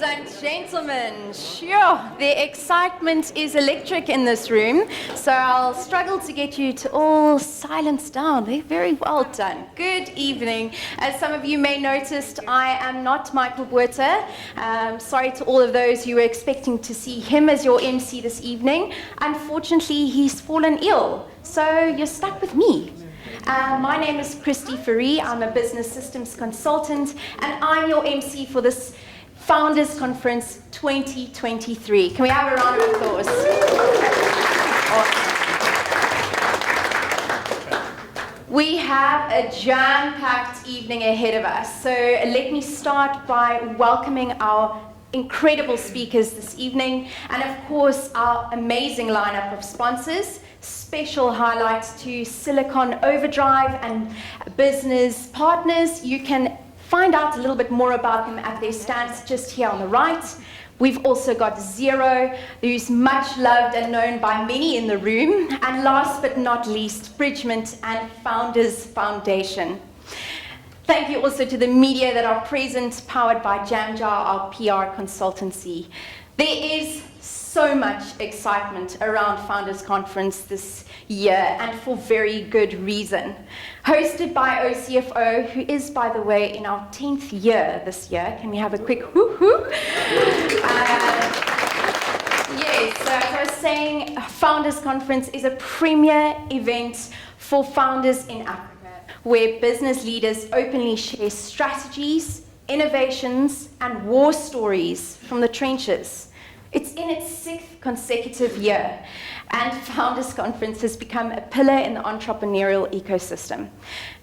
and gentlemen, sure, the excitement is electric in this room, so I'll struggle to get you to all silence down. They're very well done. Good evening. As some of you may noticed, I am not Michael Botha. Sorry to all of those who were expecting to see him as your MC this evening. Unfortunately, he's fallen ill, so you're stuck with me. My name is Christy Fourie. I'm a business systems consultant, and I'm your MC for this Founders Conference 2023. Can we have a round of applause? Awesome. We have a jam-packed evening ahead of us, so let me start by welcoming our incredible speakers this evening, and of course our amazing lineup of sponsors. Special highlights to Silicon Overdrive and business partners. You can find out a little bit more about them at their stands just here on the right. We've also got Xero, who's much loved and known by many in the room. And last but not least, Bridgement and Founders Foundation. Thank you also to the media that are present, powered by Jamjar, our PR consultancy. There is so much excitement around Founders Conference this year, and for very good reason. Hosted by OCFO, who is, by the way, in our 10th year this year. Can we have a quick hoo-hoo? Yes, so as I was saying, Founders Conference is a premier event for founders in Africa, where business leaders openly share strategies, innovations, and war stories from the trenches. It's in its 6th consecutive year, and Founders Conference has become a pillar in the entrepreneurial ecosystem.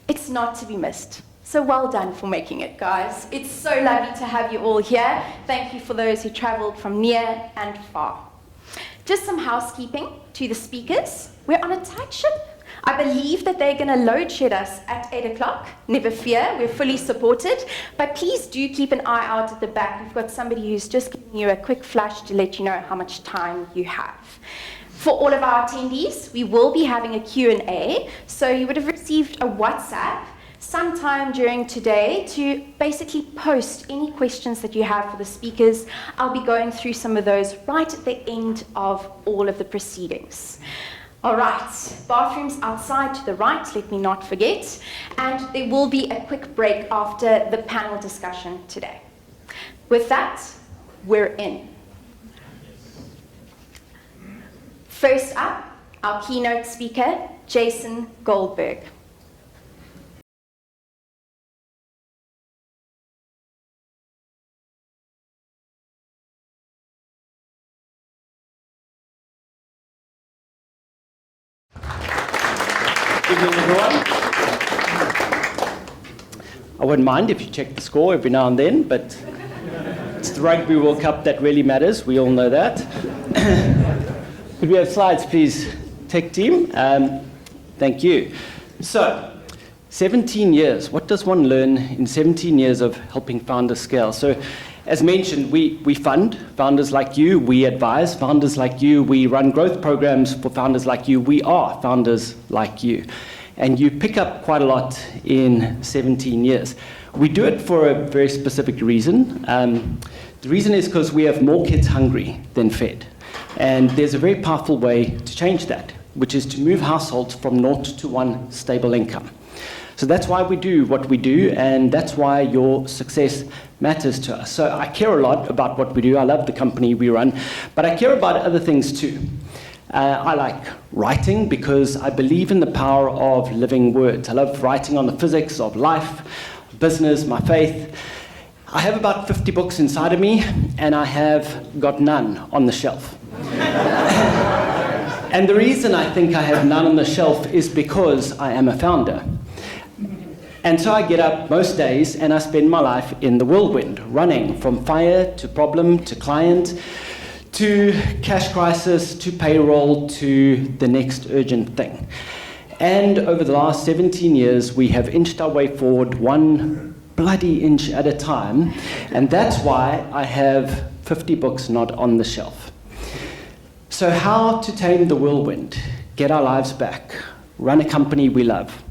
It's not to be missed. So well done for making it, guys. It's so lovely to have you all here. Thank you for those who traveled from near and far. Just some housekeeping to the speakers. We're on a tight ship. I believe that they're going to load shed us at 8 o'clock. Never fear, we're fully supported. But please do keep an eye out at the back. We've got somebody who's just giving you a quick flash to let you know how much time you have. For all of our attendees, we will be having a Q&A. So you would have received a WhatsApp sometime during today to basically post any questions that you have for the speakers. I'll be going through some of those right at the end of all of the proceedings. All right, bathrooms outside to the right, let me not forget. And there will be a quick break after the panel discussion today. With that, we're in. First up, our keynote speaker, Jason Goldberg. Good evening, everyone. I wouldn't mind if you check the score every now and then, but it's the Rugby World Cup that really matters. We all know that. Could we have slides, please, tech team? Thank you. So, 17 years. What does one learn in 17 years of helping founders scale? So, as mentioned, we fund founders like you, we advise founders like you, we run growth programs for founders like you, we are founders like you. And you pick up quite a lot in 17 years. We do it for a very specific reason. The reason is because we have more kids hungry than fed. And there's a very powerful way to change that, which is to move households from 0 to 1 stable income. So that's why we do what we do, and that's why your success matters to us. So I care a lot about what we do. I love the company we run, but I care about other things too. I like writing because I believe in the power of living words. I love writing on the physics of life, business, my faith. I have about 50 books inside of me, and I have got none on the shelf. And the reason I think I have none on the shelf is because I am a founder. And so I get up most days and I spend my life in the whirlwind, running from fire to problem to client to cash crisis to payroll to the next urgent thing. And over the last 17 years, we have inched our way forward one bloody inch at a time. And that's why I have 50 books not on the shelf. So how to tame the whirlwind, get our lives back, run a company we love.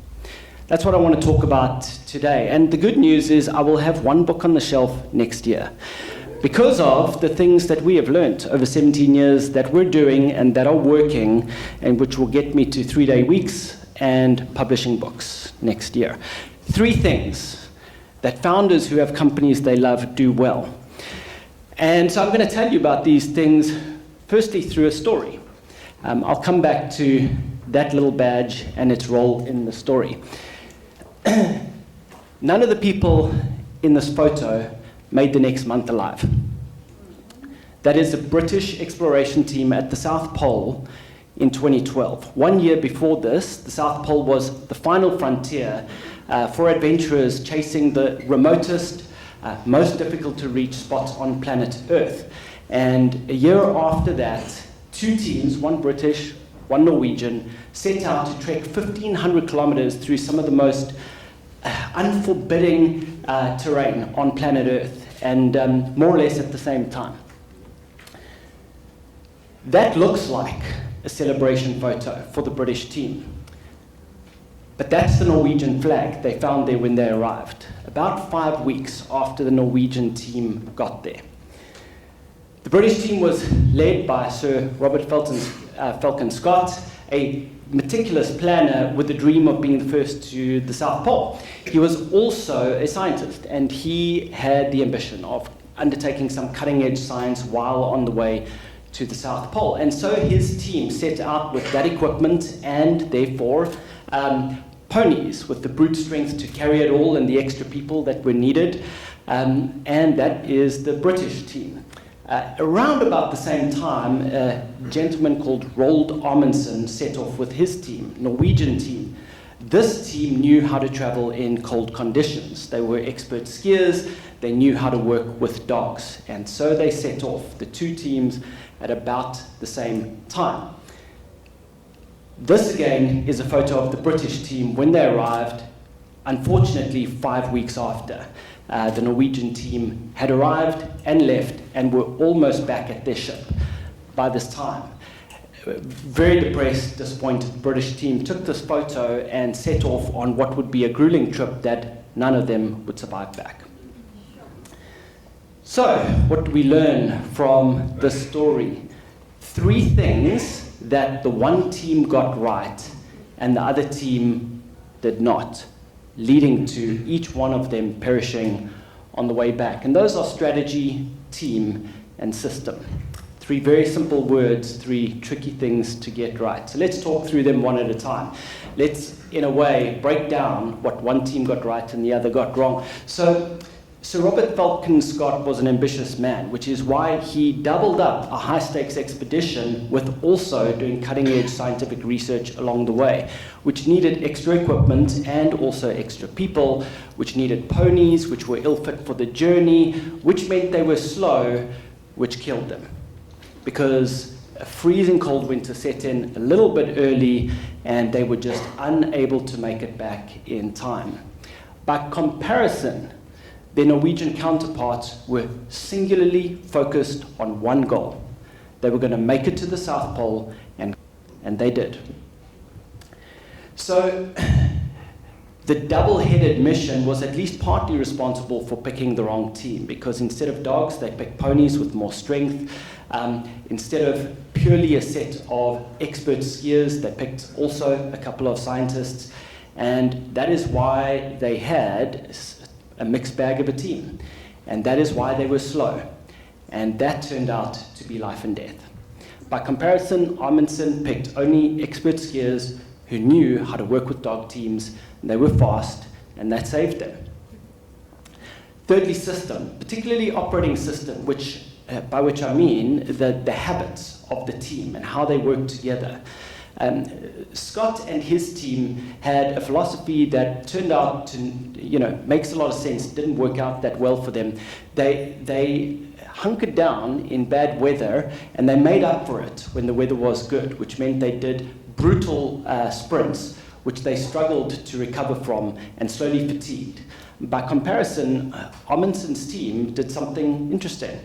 That's what I want to talk about today. And the good news is I will have one book on the shelf next year. because of the things that we have learnt over 17 years that we're doing and that are working, and which will get me to 3-day weeks and publishing books next year. 3 things that founders who have companies they love do well. And so I'm going to tell you about these things, firstly through a story. I'll come back to that little badge and its role in the story. None of the people in this photo made the next month alive. That is a British exploration team at the South Pole in 2012. 1 year before this, the South Pole was the final frontier for adventurers chasing the remotest, most difficult to reach spots on planet Earth. And a year after that, 2 teams, one British, one Norwegian, set out to trek 1,500 kilometers through some of the most unforbidding terrain on planet Earth, and more or less at the same time. That looks like a celebration photo for the British team. But that's the Norwegian flag they found there when they arrived, about 5 weeks after the Norwegian team got there. The British team was led by Sir Robert Falcon Scott, a meticulous planner with the dream of being the first to the South Pole. He was also a scientist, and he had the ambition of undertaking some cutting-edge science while on the way to the South Pole. And so his team set out with that equipment and therefore ponies with the brute strength to carry it all and the extra people that were needed. And that is the British team. Around about the same time, a gentleman called Roald Amundsen set off with his team, Norwegian team. This team knew how to travel in cold conditions. They were expert skiers. They knew how to work with dogs. And so they set off, the 2 teams, at about the same time. This, again, is a photo of the British team when they arrived, unfortunately 5 weeks after. The Norwegian team had arrived and left and were almost back at their ship by this time. Very depressed, disappointed, the British team took this photo and set off on what would be a grueling trip that none of them would survive back. So, what do we learn from this story? 3 things that the one team got right and the other team did not, leading to each one of them perishing on the way back. And those are strategy, team, and system. 3 very simple words, 3 tricky things to get right. So let's talk through them one at a time. Let's, in a way, break down what one team got right and the other got wrong. So Sir Robert Falcon Scott was an ambitious man, which is why he doubled up a high-stakes expedition with also doing cutting-edge scientific research along the way, which needed extra equipment and also extra people, which needed ponies, which were ill-fit for the journey, which meant they were slow, which killed them. Because a freezing cold winter set in a little bit early, and they were just unable to make it back in time. By comparison, their Norwegian counterparts were singularly focused on one goal. They were going to make it to the South Pole, and they did. So the double-headed mission was at least partly responsible for picking the wrong team, because instead of dogs, they picked ponies with more strength. Instead of purely a set of expert skiers, they picked also a couple of scientists, and that is why they had a mixed bag of a team. And that is why they were slow. And that turned out to be life and death. By comparison, Amundsen picked only expert skiers who knew how to work with dog teams, and they were fast, and that saved them. Thirdly, system, particularly operating system, by which I mean the habits of the team and how they work together. Scott and his team had a philosophy that turned out to, makes a lot of sense, didn't work out that well for them. They hunkered down in bad weather, and they made up for it when the weather was good, which meant they did brutal sprints, which they struggled to recover from and slowly fatigued. By comparison, Amundsen's team did something interesting.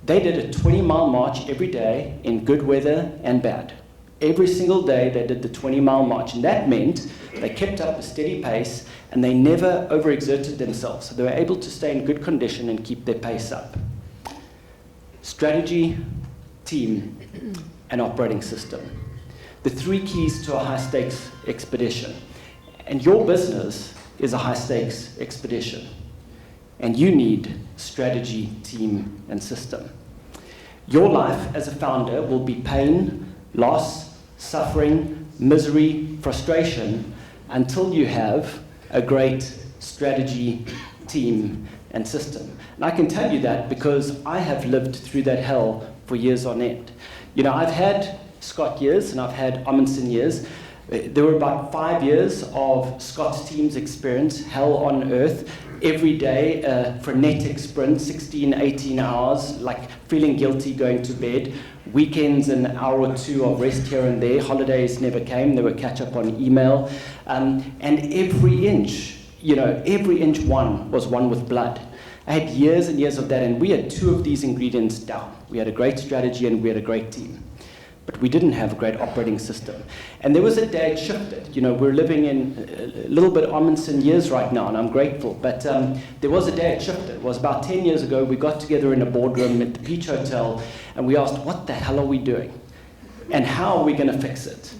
They did a 20-mile march every day in good weather and bad. Every single day they did the 20-mile march, and that meant they kept up a steady pace and they never overexerted themselves, so they were able to stay in good condition and keep their pace up. strategy, team, and operating system. The 3 keys to a high-stakes expedition. And your business is a high-stakes expedition. And you need strategy, team, and system. Your life as a founder will be pain, loss, suffering, misery, frustration, until you have a great strategy, team, and system. And I can tell you that because I have lived through that hell for years on end. You know, I've had Scott years and I've had Amundsen years. There were about 5 years of Scott's team's experience, hell on earth, every day, frenetic sprint, 16, 18 hours, like feeling guilty going to bed, weekends an hour or 2 of rest here and there, holidays never came, they were catch up on email, and every inch, every inch was won with blood. I had years and years of that, and we had 2 of these ingredients down. We had a great strategy and we had a great team. But we didn't have a great operating system. And there was a day it shifted. We're living in a little bit Amundsen years right now, and I'm grateful. But there was a day it shifted. It was about 10 years ago. We got together in a boardroom at the Peach Hotel, and we asked, what the hell are we doing? And how are we going to fix it?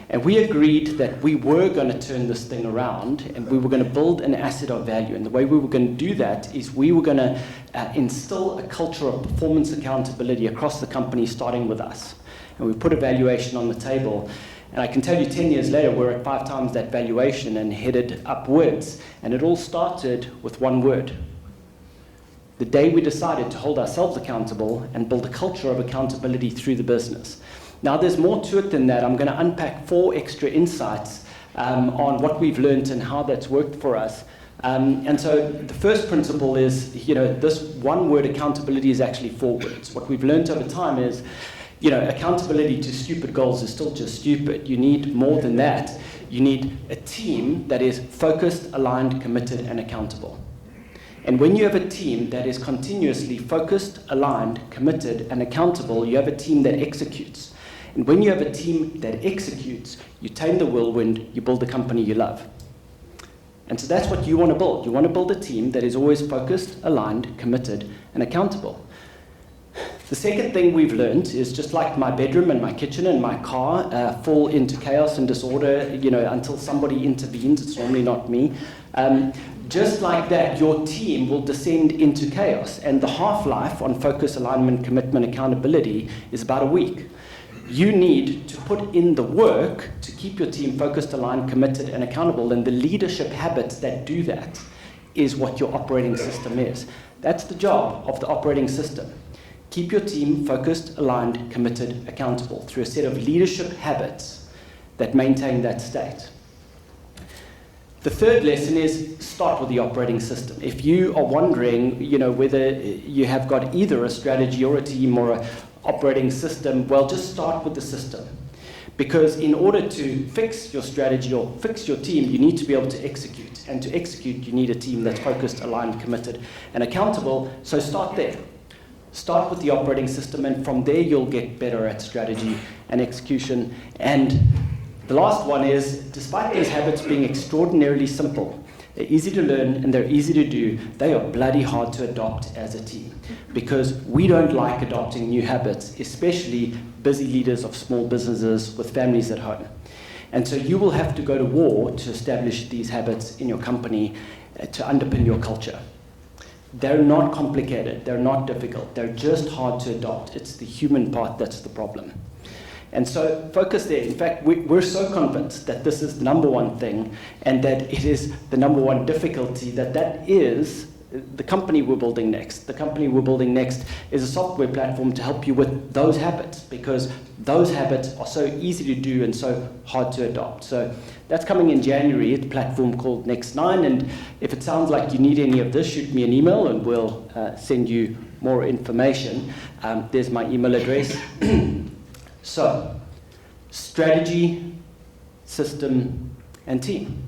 And we agreed that we were going to turn this thing around, and we were going to build an asset of value. And the way we were going to do that is we were going to instill a culture of performance accountability across the company, starting with us. And we put a valuation on the table. And I can tell you 10 years later, we're at 5 times that valuation and headed upwards. And it all started with one word. The day we decided to hold ourselves accountable and build a culture of accountability through the business. Now, there's more to it than that. I'm going to unpack 4 extra insights on what we've learned and how that's worked for us. And so the first principle is, this one word accountability is actually 4 words. What we've learned over time is, accountability to stupid goals is still just stupid. You need more than that. You need a team that is focused, aligned, committed, and accountable. And when you have a team that is continuously focused, aligned, committed, and accountable, you have a team that executes. And when you have a team that executes, you tame the whirlwind, you build the company you love. And so that's what you want to build. You want to build a team that is always focused, aligned, committed, and accountable. The second thing we've learned is, just like my bedroom and my kitchen and my car fall into chaos and disorder, until somebody intervenes. It's normally not me. Just like that, your team will descend into chaos. And the half-life on focus, alignment, commitment, accountability is about a week. You need to put in the work to keep your team focused, aligned, committed, and accountable. And the leadership habits that do that is what your operating system is. That's the job of the operating system. Keep your team focused, aligned, committed, accountable through a set of leadership habits that maintain that state. The third lesson is start with the operating system. If you are wondering, whether you have got either a strategy or a team or an operating system, well, just start with the system. Because in order to fix your strategy or fix your team, you need to be able to execute. And to execute, you need a team that's focused, aligned, committed, and accountable. So start there. Start with the operating system, and from there you'll get better at strategy and execution. And the last one is, despite these habits being extraordinarily simple, they're easy to learn and they're easy to do, they are bloody hard to adopt as a team. Because we don't like adopting new habits, especially busy leaders of small businesses with families at home. And so you will have to go to war to establish these habits in your company to underpin your culture. They're not complicated, they're not difficult, they're just hard to adopt. It's the human part that's the problem. And so focus there. In fact, we're so convinced that this is the number one thing and that it is the number one difficulty that is the company we're building next. The company we're building next is a software platform to help you with those habits, because those habits are so easy to do and so hard to adopt. So that's coming in January, a platform called Next9. And if it sounds like you need any of this, shoot me an email and we'll send you more information. There's my email address. So, strategy, system, and team.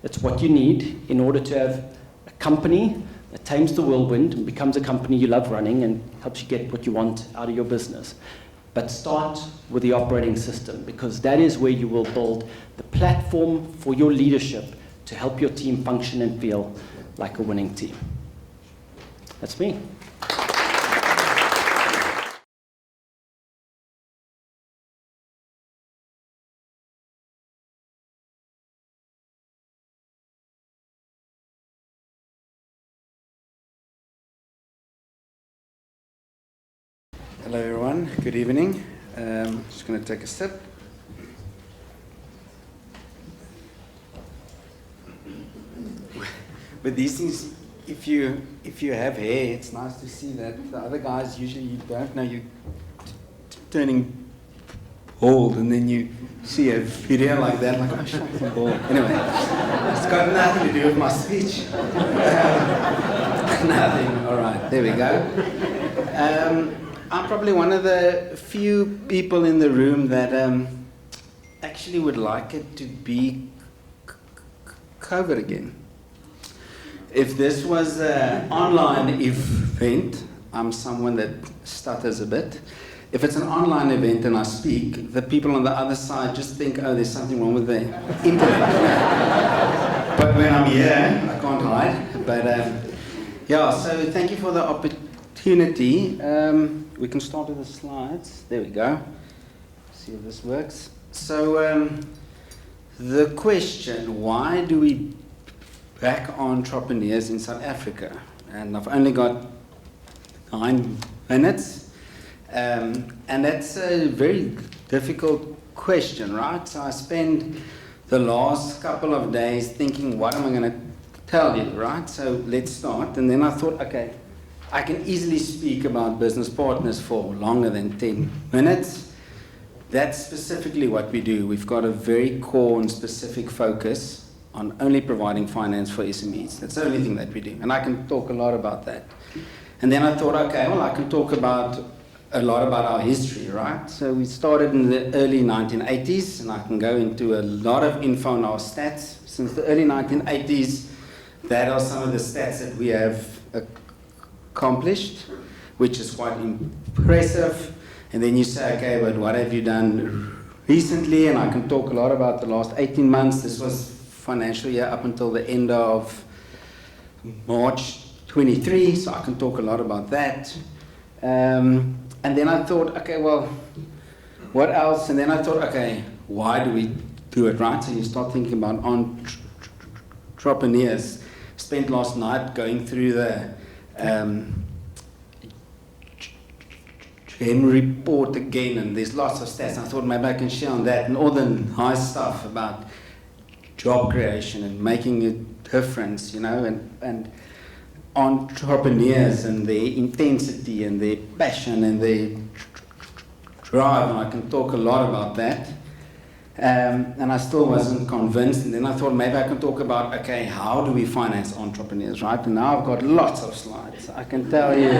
It's what you need in order to have a company that tames the whirlwind and becomes a company you love running and helps you get what you want out of your business. But start with the operating system, because that is where you will build the platform for your leadership to help your team function and feel like a winning team. That's me. Hello everyone, good evening. Just going to take a sip. But these things, if you have hair, it's nice to see that. The other guys usually you don't know you're turning bald, and then you see a video like that, like, oh shit, I'm bald. Anyway, it's got nothing to do with my speech. Nothing. All right, there we go. I'm probably one of the few people in the room that actually would like it to be COVID again. If this was an online event, I'm someone that stutters a bit. If it's an online event and I speak, the people on the other side just think, oh, there's something wrong with the internet. But when I'm here, I can't hide. But yeah, so thank you for the opportunity. We can start with the slides. There we go. See if this works. So the question, why do we back entrepreneurs in South Africa? And I've only got 9 minutes. And that's a very difficult question, right? So I spend the last couple of days thinking, what am I going to tell you, right? So let's start. And then I thought, okay, I can easily speak about business partners for longer than 10 minutes. That's specifically what we do. We've got a very core and specific focus on only providing finance for SMEs. That's the only thing that we do. And I can talk a lot about that. And then I thought, okay, well, I can talk about a lot about our history, right? So we started in the early 1980s, and I can go into a lot of info on our stats. Since the early 1980s, that are some of the stats that we have accomplished, which is quite impressive. And then you say, okay, but what have you done recently? And I can talk a lot about the last 18 months. This was financial year up until the end of March 23, so I can talk a lot about that. And then I thought, okay, well, what else? And then I thought, okay, why do we do it, right? So you start thinking about entrepreneurs. Spent last night going through the GEM report again, and there's lots of stats. And I thought maybe I can share on that and all the nice stuff about job creation and making a difference, you know, and entrepreneurs and their intensity and their passion and their drive, and I can talk a lot about that. And I still wasn't convinced, and then I thought maybe I can talk about, okay, how do we finance entrepreneurs, right? And now I've got lots of slides. I can tell you,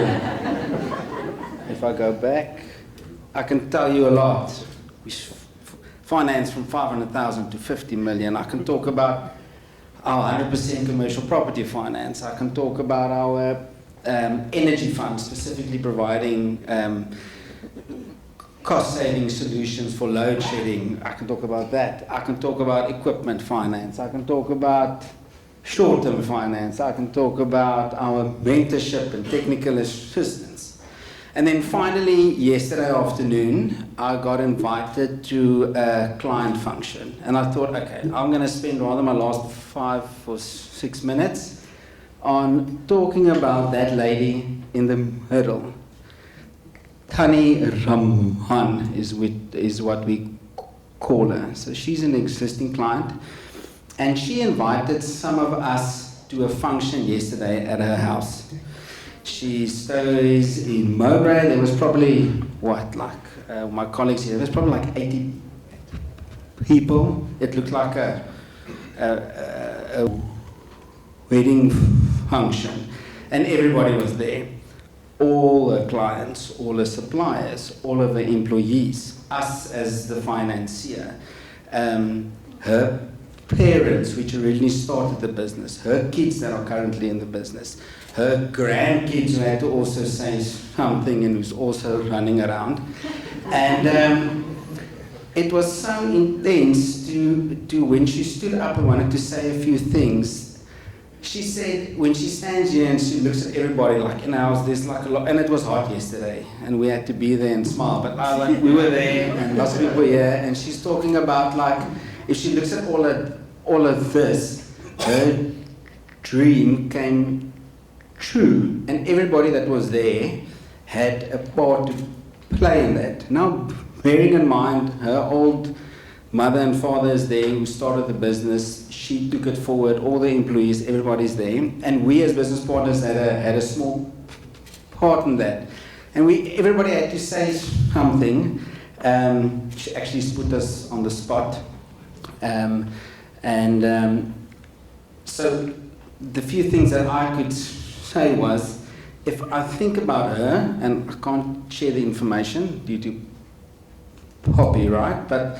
if I go back, I can tell you a lot. We finance from 500,000 to 50 million. I can talk about our 100% commercial property finance. I can talk about our energy fund, specifically providing cost-saving solutions for load shedding. I can talk about that. I can talk about equipment finance. I can talk about short-term finance. I can talk about our mentorship and technical assistance. And then finally, yesterday afternoon, I got invited to a client function. And I thought, okay, I'm going to spend rather my last 5 or 6 minutes on talking about that lady in the middle. Tani Ramhan is what we call her. So she's an existing client. And she invited some of us to a function yesterday at her house. She stays in Mowbray. There was probably, my colleagues here, there was probably like 80 people. It looked like a wedding function. And everybody was there. All the clients, all the suppliers, all of the employees, us as the financier, her parents, which originally started the business, her kids that are currently in the business, her grandkids who had to also say something and who's also running around. And it was so intense to when she stood up and wanted to say a few things. She said, when she stands here and she looks at everybody, like, you know, there's like a lot, and it was hot yesterday, and we had to be there and smile, but we were there, and lots of people were here, and she's talking about, like, if she looks at all of this, her dream came true, and everybody that was there had a part to play in that. Now, bearing in mind her old mother and father is there who started the business, she took it forward, all the employees, everybody's there, and we as business partners had a small part in that. And everybody had to say something. She actually put us on the spot. So the few things that I could say was, if I think about her, and I can't share the information due to copyright, but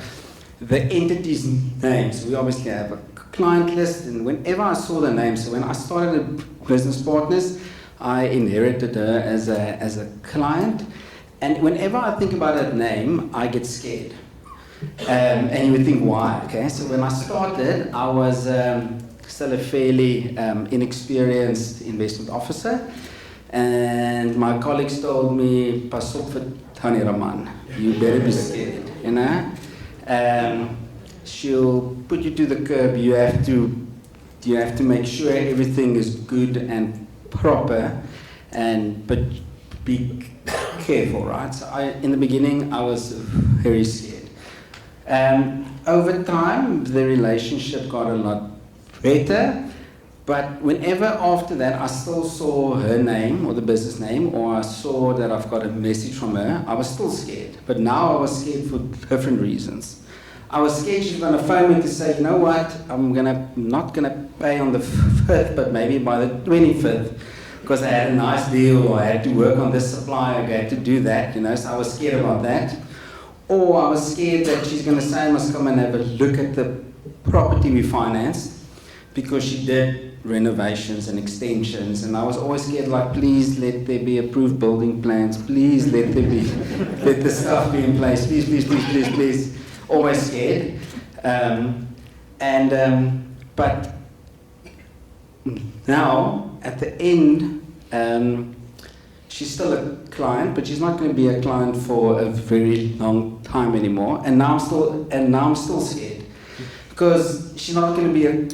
the entity's names, we obviously have a client list, and whenever I saw the names, so when I started Business Partners, I inherited her as a client, and whenever I think about her name, I get scared. And you would think, why? Okay, so when I started, I was still a fairly inexperienced investment officer, and my colleagues told me, "Pas op vir Tannie Raman, you better be scared, you know. She'll put you to the curb. You have to make sure everything is good and proper, but be careful, right?" So in the beginning, I was very scared. Over time, the relationship got a lot better, but whenever after that I still saw her name or the business name, or I saw that I've got a message from her, I was still scared. But now I was scared for different reasons. I was scared she's going to phone me to say, "You know what, I'm not going to pay on the 5th, but maybe by the 25th, because I had a nice deal, or I had to work on this supplier, I had to do that, you know." So I was scared about that. Or I was scared that she's going to say, "I must come and have a look at the property we financed," because she did renovations and extensions, and I was always scared, like, please let there be approved building plans, please let the stuff be in place, please, please, please, please, please. Always scared. But now, at the end, she's still a client, but she's not going to be a client for a very long time anymore. And now I'm still scared, because she's not going to be a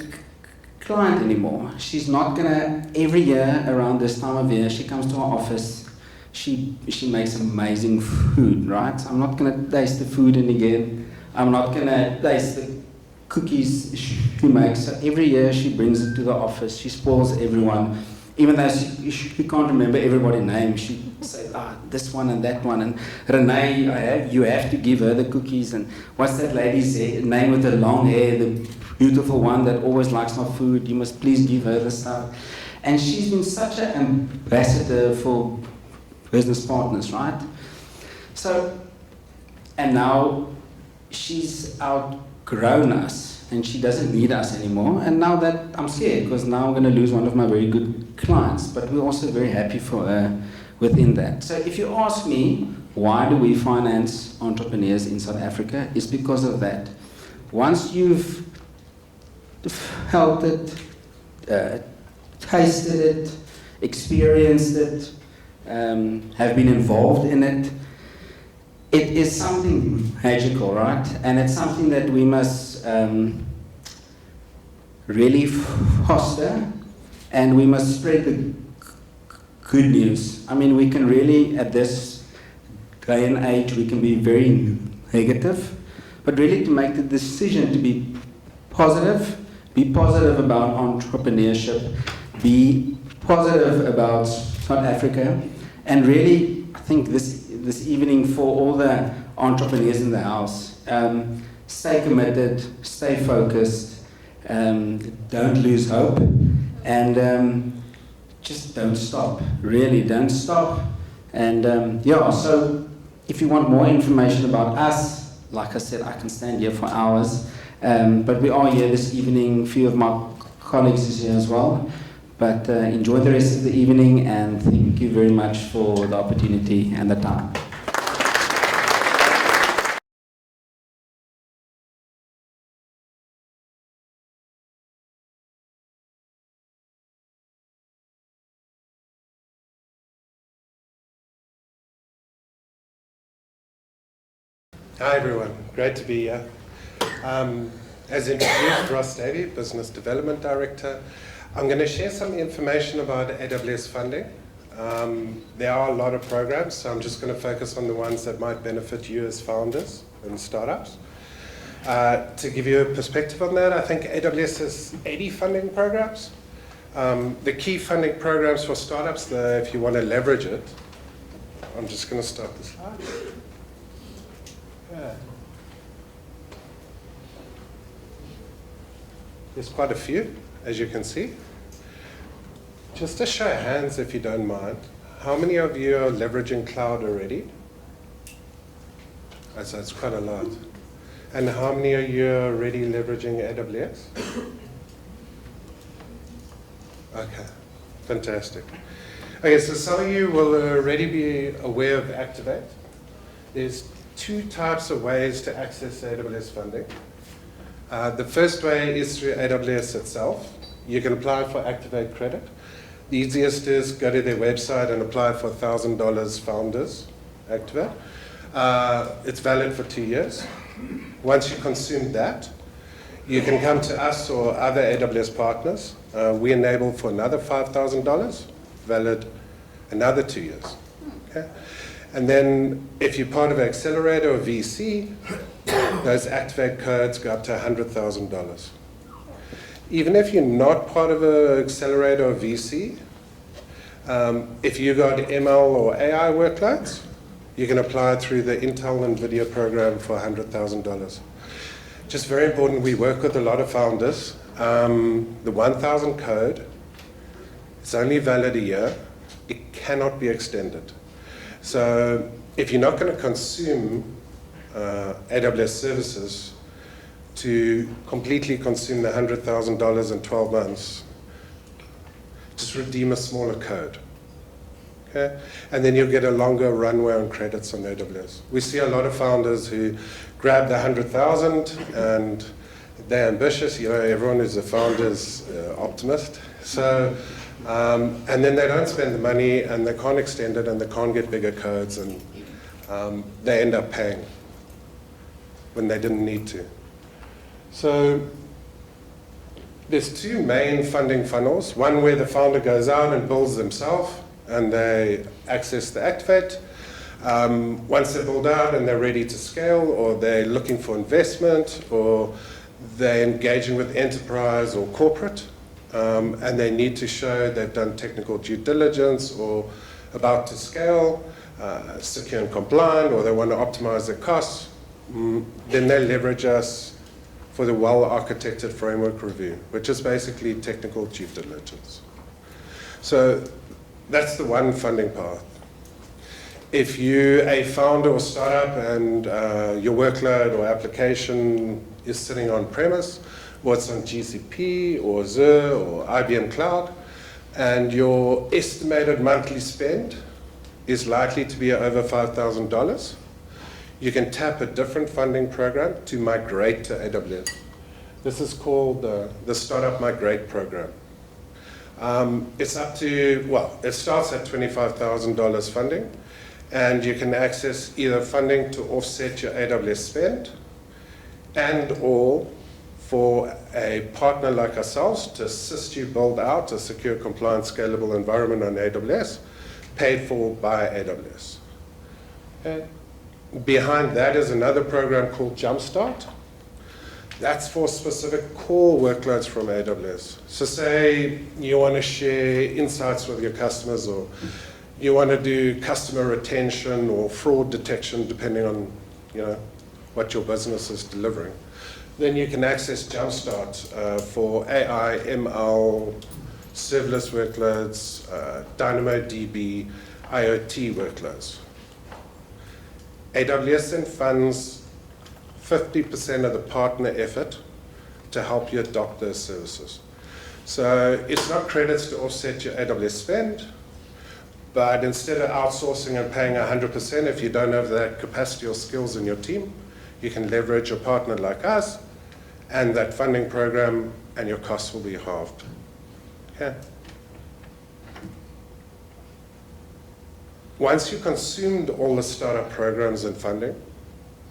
client anymore. She's not going to, every year around this time of year, she comes to our office. She makes amazing food, right? I'm not going to taste the food again. I'm not going to taste the cookies she makes. So every year she brings it to the office. She spoils everyone. Even though she can't remember everybody's name, she say, this one and that one. And Renee, you have to give her the cookies. And what's that lady's name with the long hair, the beautiful one that always likes my food? You must please give her the stuff. And she's been such an ambassador for Business Partners, right? So, and now she's outgrown us, and she doesn't need us anymore. And now that I'm scared, because now I'm going to lose one of my very good clients, but we're also very happy for her within that. So if you ask me, why do we finance entrepreneurs in South Africa? It's because of that. Once you've felt it, tasted it, experienced it, have been involved in it, it is something magical, right? And it's something that we must really foster, and we must spread the good news. I mean, we can really, at this day and age, we can be very negative, but really to make the decision to be positive about entrepreneurship, be positive about South Africa, and really, I think this evening, for all the entrepreneurs in the house, stay committed, stay focused, don't lose hope, and just don't stop. Really, don't stop. And so if you want more information about us, like I said, I can stand here for hours, but we are here this evening. A few of my colleagues is here as well. But enjoy the rest of the evening, and thank you very much for the opportunity and the time. Hi everyone, great to be here. As introduced, Ross Davey, Business Development Director. I'm going to share some information about AWS funding. There are a lot of programs, so I'm just going to focus on the ones that might benefit you as founders and startups. To give you a perspective on that, I think AWS has 80 funding programs. The key funding programs for startups, if you want to leverage it, I'm just going to start the slide. Yeah. There's quite a few, as you can see. Just a show of hands, if you don't mind. How many of you are leveraging cloud already? So it's quite a lot. And how many of you are already leveraging AWS? Okay, fantastic. Okay, so some of you will already be aware of Activate. There's two types of ways to access AWS funding. The first way is through AWS itself. You can apply for Activate credit. The easiest is go to their website and apply for $1,000 Founders Activate. It's valid for 2 years. Once you consume that, you can come to us or other AWS partners. We enable for another $5,000, valid another 2 years. Okay? And then if you're part of an accelerator or VC, those Activate codes go up to $100,000. Even if you're not part of an accelerator or VC, if you got ML or AI workloads, you can apply through the Intel NVIDIA program for $100,000. Just very important, we work with a lot of founders. The 1,000 code is only valid a year. It cannot be extended. So if you're not going to consume AWS services to completely consume the $100,000 in 12 months, just redeem a smaller code. Okay? And then you'll get a longer runway on credits on AWS. We see a lot of founders who grab the 100,000 and they're ambitious. You know, everyone who's a founder's optimist. So, and then they don't spend the money and they can't extend it and they can't get bigger codes and they end up paying when they didn't need to. So there's two main funding funnels. One where the founder goes out and builds themselves and they access the Activate. Once they're built out and they're ready to scale, or they're looking for investment, or they're engaging with enterprise or corporate, and they need to show they've done technical due diligence or about to scale, secure and compliant, or they want to optimize their costs, then they leverage us for the well-architected framework review, which is basically technical due diligence. So that's the one funding path. If you're a founder or startup and your workload or application is sitting on premise, or it's on GCP or Azure or IBM Cloud, and your estimated monthly spend is likely to be over $5,000, you can tap a different funding program to migrate to AWS. This is called the Startup Migrate program. It's up to, well, it starts at $25,000 funding, and you can access either funding to offset your AWS spend and or for a partner like ourselves to assist you build out a secure, compliant, scalable environment on AWS, paid for by AWS. Okay. Behind that is another program called Jumpstart. That's for specific core workloads from AWS. So say you want to share insights with your customers, or you want to do customer retention or fraud detection, depending on what your business is delivering. Then you can access Jumpstart for AI, ML, serverless workloads, DynamoDB, IoT workloads. AWS then funds 50% of the partner effort to help you adopt those services. So it's not credits to offset your AWS spend, but instead of outsourcing and paying 100%, if you don't have that capacity or skills in your team, you can leverage a partner like us and that funding program, and your costs will be halved. Okay. Once you consumed all the startup programs and funding,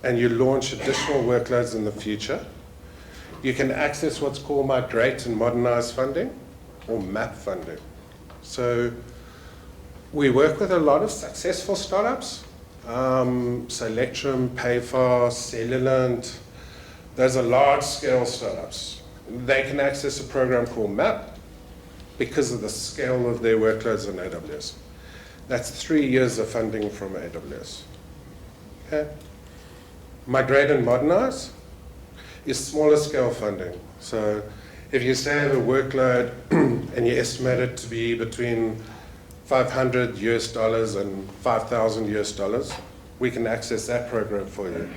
and you launch additional workloads in the future, you can access what's called Migrate and Modernize funding, or MAP funding. So We work with a lot of successful startups. So Electrum, Payfast, Cellulant, those are large-scale startups. They can access a program called MAP because of the scale of their workloads on AWS. That's 3 years of funding from AWS. Okay. Migrate and Modernize is smaller scale funding. So if you say have a workload and you estimate it to be between $500 US and $5,000 US, we can access that program for you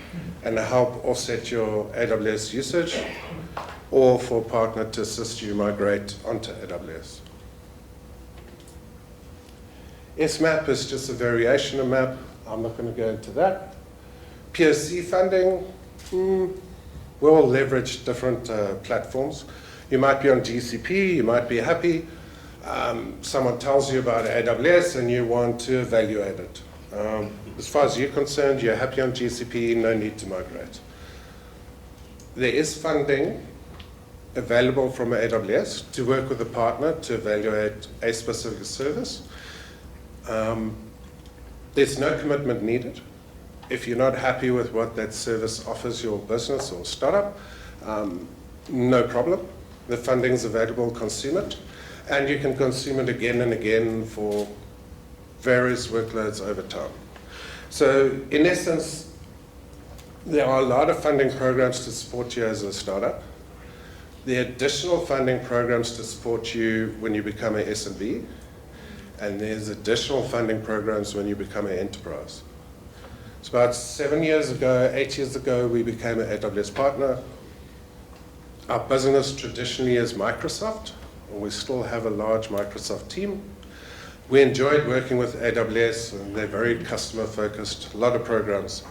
and help offset your AWS usage, or for a partner to assist you migrate onto AWS. SMAP is just a variation of MAP. I'm not going to go into that. POC funding, we'll leverage different platforms. You might be on GCP, you might be happy. Someone tells you about AWS and you want to evaluate it. As far as you're concerned, you're happy on GCP, no need to migrate. There is funding available from AWS to work with a partner to evaluate a specific service. There's no commitment needed. If you're not happy with what that service offers your business or startup, no problem. The funding's available, consume it. And you can consume it again and again for various workloads over time. So in essence, there are a lot of funding programs to support you as a startup. There are additional funding programs to support you when you become an SMB. And there's additional funding programs when you become an enterprise. So about 7 years ago, 8 years ago, we became an AWS partner. Our business traditionally is Microsoft, and we still have a large Microsoft team. We enjoyed working with AWS, and they're very customer focused, a lot of programs.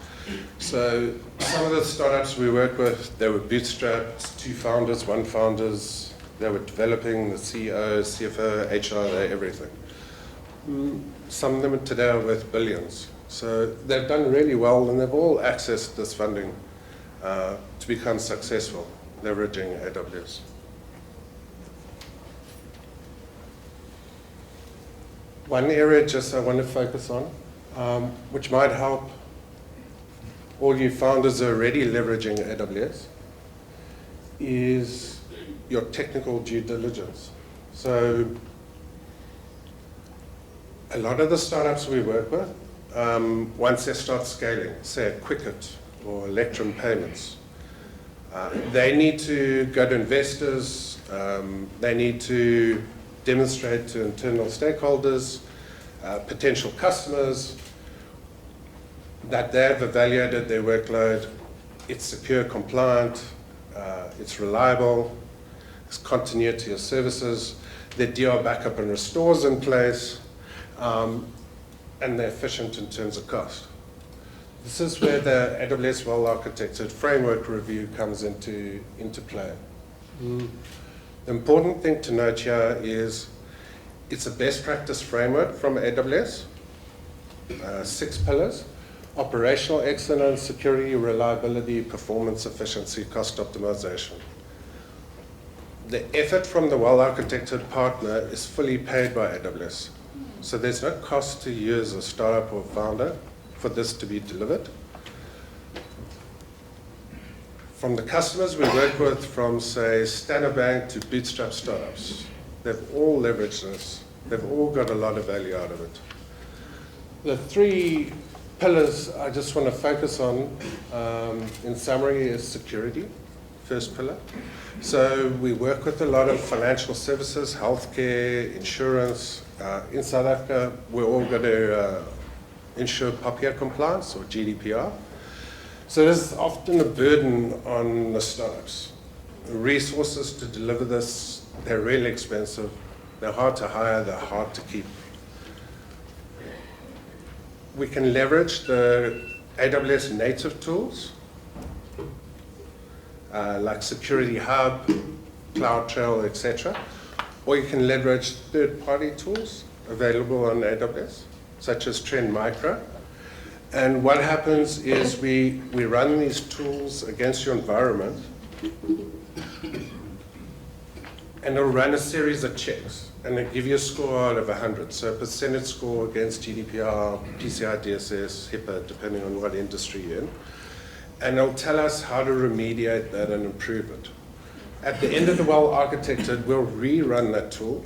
So some of the startups we work with, they were bootstrapped, 2 founders, 1 founders. They were developing, the CEO, CFO, HR, everything. Some of them today are worth billions. So they've done really well, and they've all accessed this funding to become successful, leveraging AWS. One area just I want to focus on, which might help all you founders who are already leveraging AWS, is your technical due diligence. So a lot of the startups we work with, once they start scaling, say at Quicket or Electrum Payments, they need to go to investors, they need to demonstrate to internal stakeholders, potential customers, that they've evaluated their workload, it's secure, compliant, it's reliable, there's continuity of services, their DR backup and restores in place, and they're efficient in terms of cost. This is where the AWS well-architected framework review comes into play. The important thing to note here is it's a best practice framework from AWS, 6 pillars: operational excellence, security, reliability, performance, efficiency, cost optimization. The effort from the well-architected partner is fully paid by AWS. So there's no cost to you as a startup or founder for this to be delivered. From the customers we work with, from say Standard Bank to bootstrap startups, they've all leveraged this. They've all got a lot of value out of it. The 3 pillars I just want to focus on, in summary, is security, first pillar. So we work with a lot of financial services, healthcare, insurance. In South Africa, we're all going to ensure POPIA compliance or GDPR. So there's often a burden on the startups. Resources to deliver this, they're really expensive. They're hard to hire, they're hard to keep. We can leverage the AWS native tools, like Security Hub, CloudTrail, etc. Or you can leverage third-party tools available on AWS, such as Trend Micro. And what happens is we run these tools against your environment, and it'll run a series of checks, and it'll give you a score out of 100. So a percentage score against GDPR, PCI DSS, HIPAA, depending on what industry you're in. And it'll tell us how to remediate that and improve it. At the end of the well-architected, we'll rerun that tool,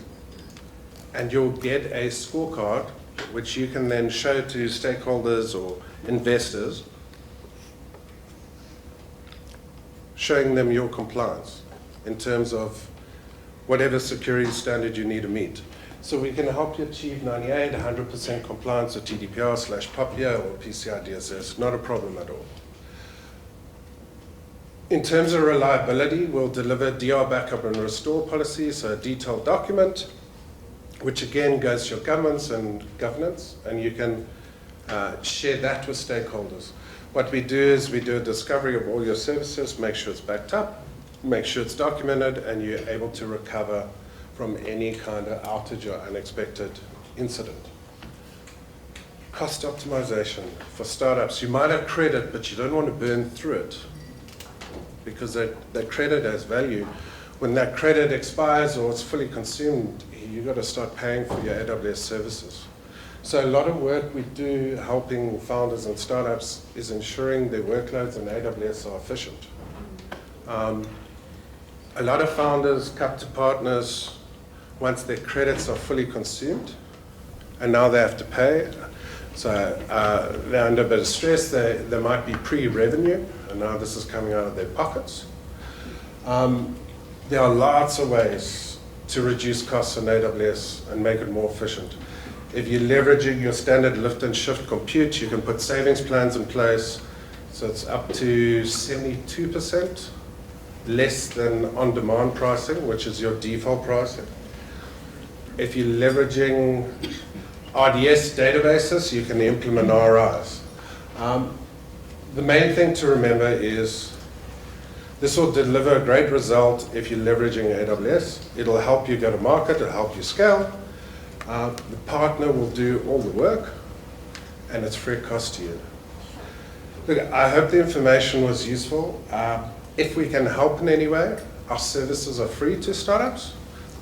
and you'll get a scorecard which you can then show to stakeholders or investors, showing them your compliance in terms of whatever security standard you need to meet. So we can help you achieve 98, 100% compliance with GDPR/POPIA or PCI DSS, not a problem at all. In terms of reliability, we'll deliver DR backup and restore policy, so a detailed document, which again goes to your governments and governance, and you can share that with stakeholders. What we do is we do a discovery of all your services, make sure it's backed up, make sure it's documented, and you're able to recover from any kind of outage or unexpected incident. Cost optimization for startups. You might have credit, but you don't want to burn through it because that credit has value. When that credit expires or it's fully consumed, you've got to start paying for your AWS services. So a lot of work we do helping founders and startups is ensuring their workloads in AWS are efficient. A lot of founders come to partners once their credits are fully consumed, and now they have to pay. So they're under a bit of stress. They might be pre-revenue, and now this is coming out of their pockets. There are lots of ways to reduce costs on AWS and make it more efficient. If you're leveraging your standard lift and shift compute, you can put savings plans in place. So it's up to 72% less than on-demand pricing, which is your default pricing. If you're leveraging RDS databases, you can implement RIs. The main thing to remember is this will deliver a great result if you're leveraging AWS. It'll help you go to market, it'll help you scale. The partner will do all the work, and it's free cost to you. Look, I hope the information was useful. If we can help in any way, our services are free to startups,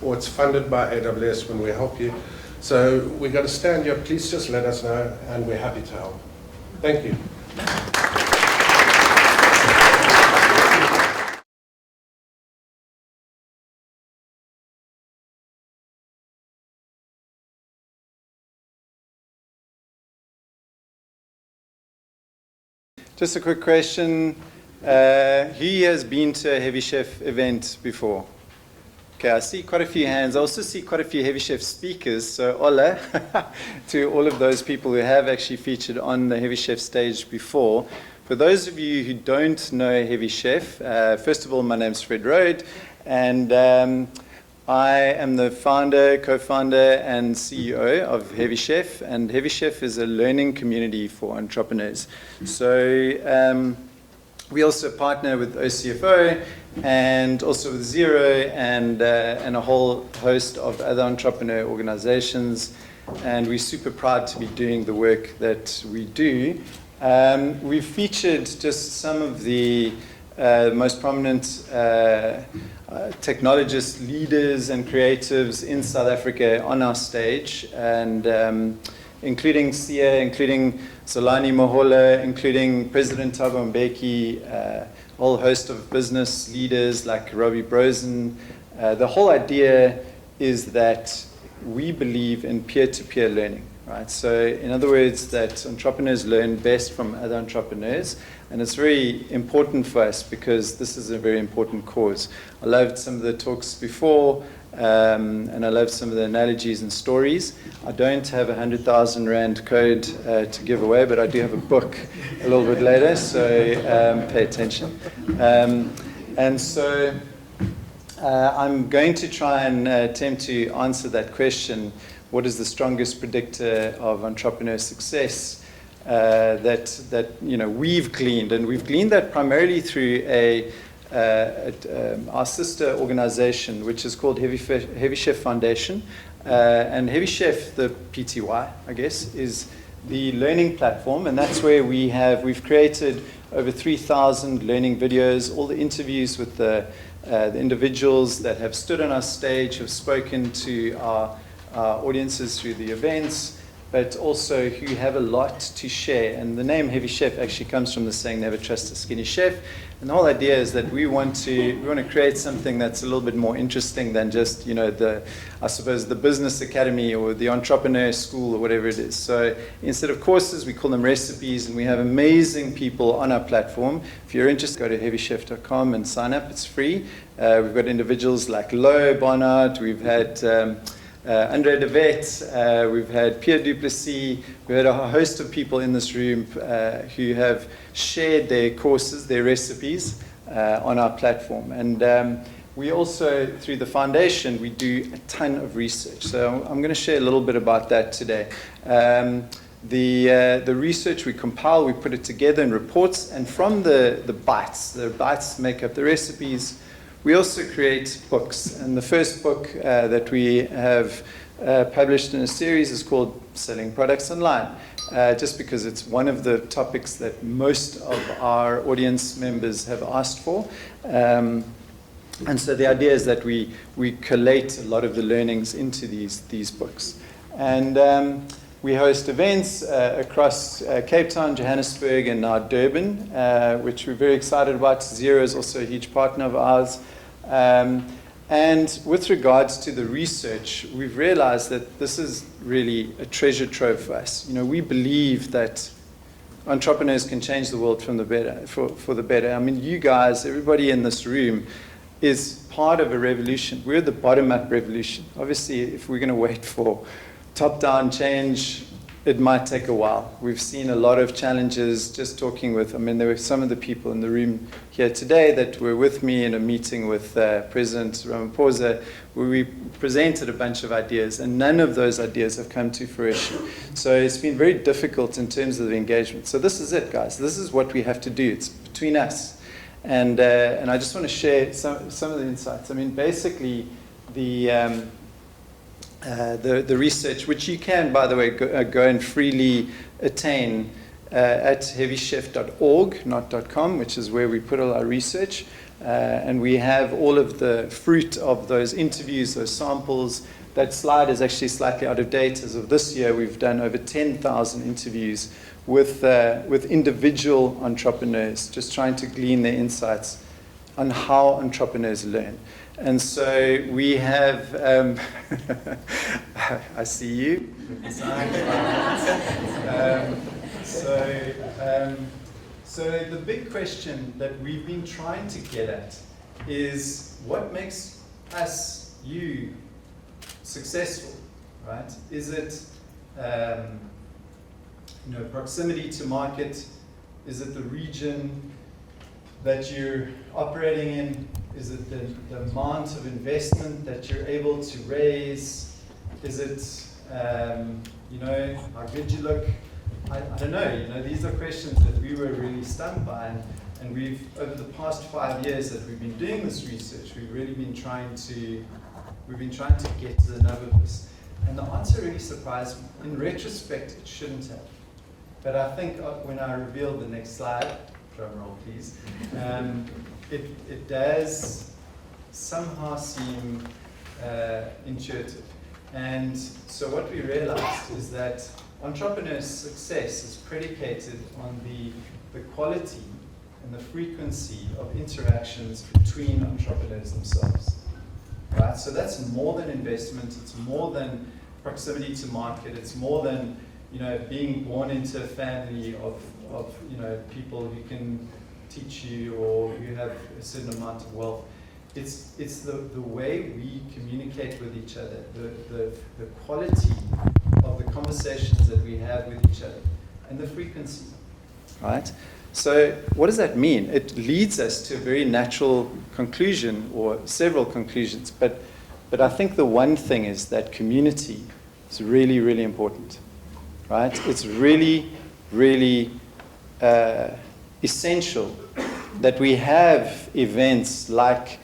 or it's funded by AWS when we help you. So we've got to stand here. Please just let us know, and we're happy to help. Thank you. Just a quick question. Who has been to a Heavy Chef event before? Okay, I see quite a few hands. I also see quite a few Heavy Chef speakers. So hola to all of those people who have actually featured on the Heavy Chef stage before. For those of you who don't know Heavy Chef, first of all, my name's Fred Rode, and I am the founder, co-founder, and CEO of Heavy Chef, and Heavy Chef is a learning community for entrepreneurs. So we also partner with OCFO and also with Xero and a whole host of other entrepreneur organizations, and we're super proud to be doing the work that we do. We've featured just some of the most prominent technologists, leaders, and creatives in South Africa on our stage, and including Sia, including Zolani Mohola, including President Thabo Mbeki, a whole host of business leaders like Robbie Brosen. The whole idea is that we believe in peer-to-peer learning, right? So in other words, that entrepreneurs learn best from other entrepreneurs. And it's very important for us because this is a very important cause. I loved some of the talks before, and I loved some of the analogies and stories. I don't have a 100,000 Rand code to give away, but I do have a book a little bit later, so pay attention. And so I'm going to try and attempt to answer that question: what is the strongest predictor of entrepreneur success? That we've gleaned, and we've gleaned that primarily through our sister organization, which is called Heavy Chef Foundation. And Heavy Chef, the PTY, I guess, is the learning platform, and that's where we've created over 3,000 learning videos, all the interviews with the the individuals that have stood on our stage, have spoken to our audiences through the events, but also who have a lot to share. And the name Heavy Chef actually comes from the saying, never trust a skinny chef. And the whole idea is that we want to create something that's a little bit more interesting than just, I suppose, the business academy or the entrepreneur school or whatever it is. So instead of courses, we call them recipes, and we have amazing people on our platform. If you're interested, go to heavychef.com and sign up. It's free. We've got individuals like Lo Barnard. We've had Andre de Vet, we've had Pierre Duplessis, we've had a host of people in this room who have shared their courses, their recipes on our platform. And we also, through the foundation, we do a ton of research. So I'm going to share a little bit about that today. The research we compile, we put it together in reports, and from the bites make up the recipes. We also create books, and the first book that we have published in a series is called Selling Products Online, just because it's one of the topics that most of our audience members have asked for. And so the idea is that we collate a lot of the learnings into these books. And we host events across Cape Town, Johannesburg, and now Durban, which we're very excited about. Zero is also a huge partner of ours. And with regards to the research, we've realized that this is really a treasure trove for us. We believe that entrepreneurs can change the world for the better. I mean, you guys, everybody in this room is part of a revolution. We're the bottom-up revolution. Obviously, if we're going to wait for top-down change, it might take a while. We've seen a lot of challenges just talking with, there were some of the people in the room here today that were with me in a meeting with President Ramaphosa, where we presented a bunch of ideas, and none of those ideas have come to fruition. So it's been very difficult in terms of the engagement. So this is it, guys. This is what we have to do. It's between us. And I just want to share some of the insights. Basically, the research, which you can, by the way, go and freely attain at heavychef.org, not .com, which is where we put all our research. And we have all of the fruit of those interviews, those samples. That slide is actually slightly out of date. As of this year, we've done over 10,000 interviews with individual entrepreneurs, just trying to glean their insights on how entrepreneurs learn. And so we have, I see you. So the big question that we've been trying to get at is what makes us, you, successful, right? Is it proximity to market? Is it the region that you're operating in? Is it the amount of investment that you're able to raise? Is it, how good you look? I don't know. These are questions that we were really stunned by. And we've, over the past 5 years that we've been doing this research, we've really been trying to get to the nub of this. And the answer really surprised me. In retrospect, it shouldn't have. But I think when I reveal the next slide, drum roll please, it does somehow seem intuitive. And so what we realized is that entrepreneurs' success is predicated on the quality and the frequency of interactions between entrepreneurs themselves. Right? So that's more than investment, it's more than proximity to market, it's more than being born into a family of people who can teach you or who have a certain amount of wealth. It's the way we communicate with each other, the quality of the conversations that we have with each other, and the frequency. Right? So what does that mean? It leads us to a very natural conclusion, or several conclusions, but I think the one thing is that community is really, really important. Right? It's really, really essential that we have events like,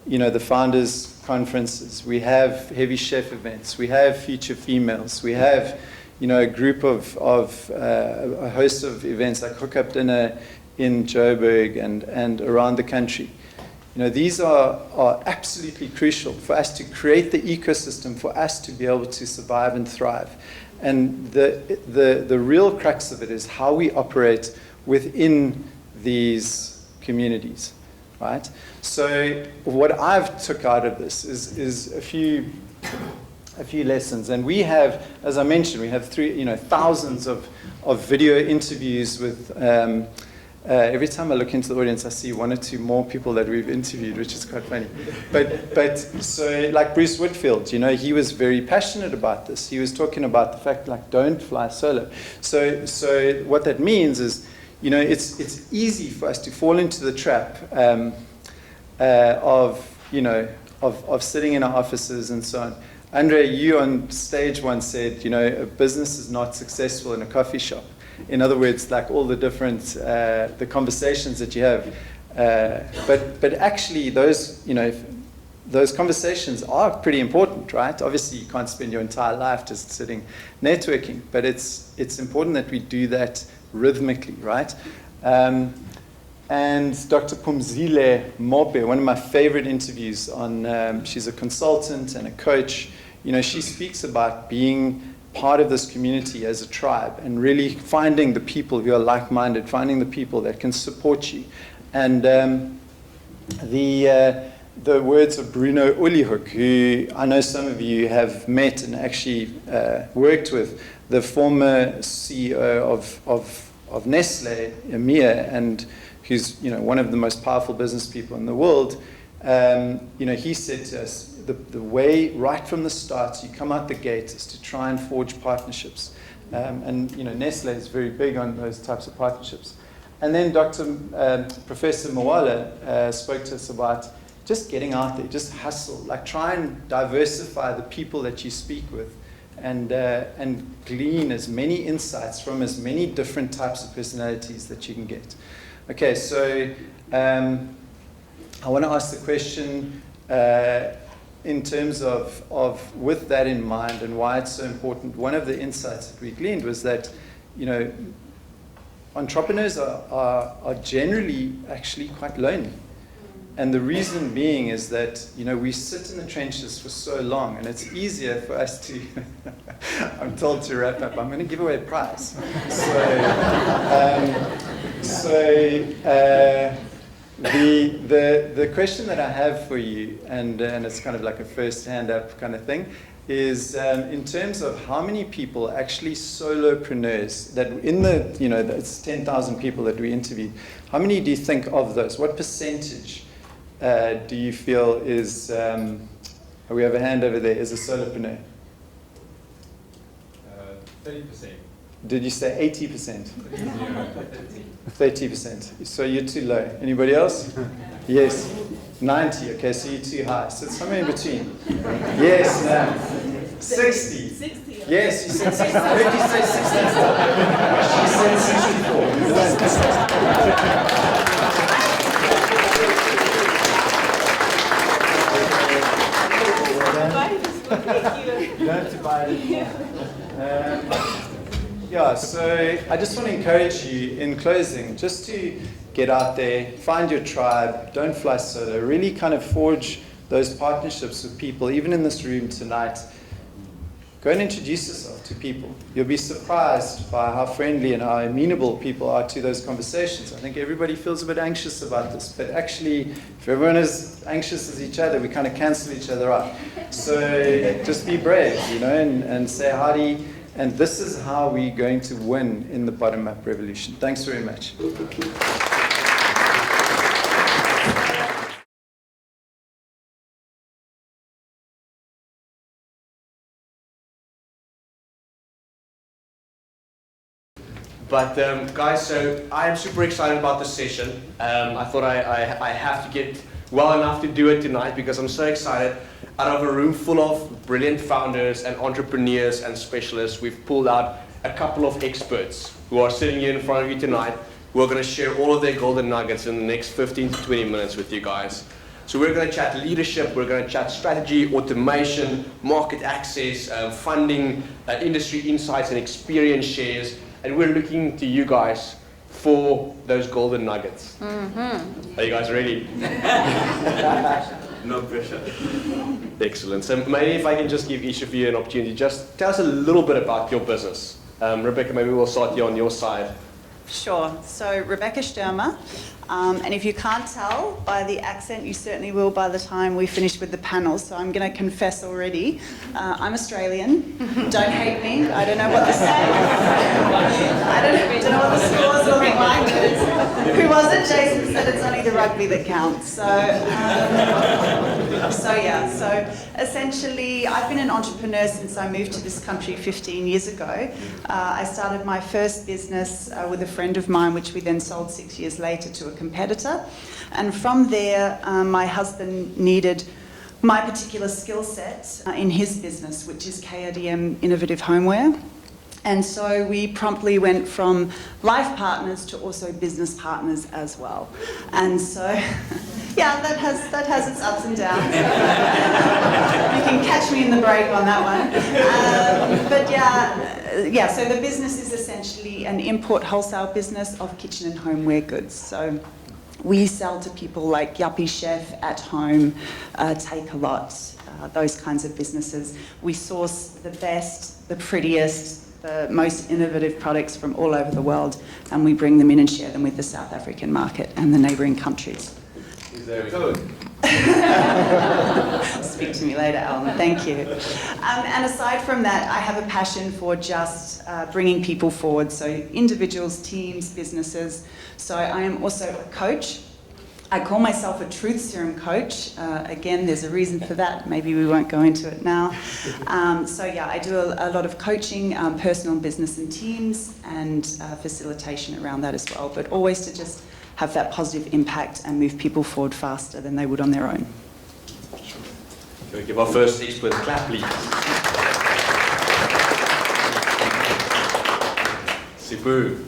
the founders' conferences. We have Heavy Chef events. We have Future Females. We have, a group of a host of events like Hookup Dinner in Joburg and around the country. these are absolutely crucial for us to create the ecosystem for us to be able to survive and thrive. And the real crux of it is how we operate within these communities, right? So what I've took out of this is a few lessons. And we have, as I mentioned, we have thousands of video interviews with, every time I look into the audience, I see one or two more people that we've interviewed, which is quite funny. But so like Bruce Whitfield, he was very passionate about this. He was talking about the fact, like, don't fly solo. So what that means is, it's easy for us to fall into the trap of sitting in our offices and so on. Andre, you on stage once said, a business is not successful in a coffee shop. In other words, like all the different, the conversations that you have. But actually those conversations are pretty important, right? Obviously you can't spend your entire life just sitting networking, but it's important that we do that rhythmically, right? And Dr. Phumzile Mobe, one of my favorite interviews on, she's a consultant and a coach. She speaks about being part of this community as a tribe and really finding the people who are like-minded, finding the people that can support you. And the words of Bruno Ulihoek, who I know some of you have met and actually worked with, the former CEO of Nestle, Emir, and who's one of the most powerful business people in the world. He said to us, the way right from the start, you come out the gate, is to try and forge partnerships. And Nestle is very big on those types of partnerships. And then Professor Mwala spoke to us about just getting out there, just hustle, like try and diversify the people that you speak with and glean as many insights from as many different types of personalities that you can get. Okay, so I want to ask the question in terms of with that in mind and why it's so important. One of the insights that we gleaned was that, entrepreneurs are generally actually quite lonely. And the reason being is that, we sit in the trenches for so long, and it's easier for us to, I'm told to wrap up, I'm going to give away a prize. The question that I have for you, and it's kind of like a first hand up kind of thing, is in terms of how many people actually solopreneurs that in it's 10,000 people that we interviewed, how many do you think of those? What percentage do you feel is, we have a hand over there, is a solopreneur? 30%. Did you say 80%? 30%. So you're too low. Anybody else? Yes. 90. Okay, so you're too high. So it's somewhere in between. Yes, no. 60. 60. Yes, you said 60. I heard you say 64. She said 64. You don't have to buy it. Yeah, so I just want to encourage you in closing just to get out there, find your tribe, don't fly solo, really kind of forge those partnerships with people, even in this room tonight. Go and introduce yourself to people. You'll be surprised by how friendly and how amenable people are to those conversations. I think everybody feels a bit anxious about this, but actually, if everyone is anxious as each other, we kind of cancel each other out. So just be brave, and say howdy. And this is how we're going to win in the bottom-up revolution. Thanks very much. But guys, so I'm super excited about this session. I thought I have to get well enough to do it tonight because I'm so excited. Out of a room full of brilliant founders and entrepreneurs and specialists, we've pulled out a couple of experts who are sitting here in front of you tonight, who are going to share all of their golden nuggets in the next 15 to 20 minutes with you guys. So we're going to chat leadership, we're going to chat strategy, automation, market access, funding, industry insights and experience shares, and we're looking to you guys for those golden nuggets. Are you guys ready? No pressure. Excellent. So maybe if I can just give each of you an opportunity, just tell us a little bit about your business. Rebecca, maybe we'll start you on your side. Sure. So Rebecca Sturmer, and if you can't tell by the accent, you certainly will by the time we finish with the panel. So I'm going to confess already. I'm Australian. Don't hate me. I don't know what the I don't know what the scores will look like. Who was it? Jason said it's only the rugby that counts. So essentially, I've been an entrepreneur since I moved to this country 15 years ago. I started my first business with a friend of mine, which we then sold 6 years later to a competitor. And from there, my husband needed my particular skill set in his business, which is KRDM Innovative Homeware. And so we promptly went from life partners to also business partners as well. And so, yeah, that has its ups and downs. You can catch me in the break on that one. So the business is essentially an import wholesale business of kitchen and homeware goods. So we sell to people like Yuppie Chef, At Home, Take a Lot, those kinds of businesses. We source the best, the prettiest, the most innovative products from all over the world, and we bring them in and share them with the South African market and the neighbouring countries. There we go. Speak to me later, Alan. Thank you. And aside from that, I have a passion for just bringing people forward, so individuals, teams, businesses. So I am also a coach. I call myself a truth serum coach. Again, there's a reason for that. Maybe we won't go into it now. I do a lot of coaching, personal business and teams, and facilitation around that as well, but always to just have that positive impact and move people forward faster than they would on their own. Can we give our first expert a clap, please? Sipu.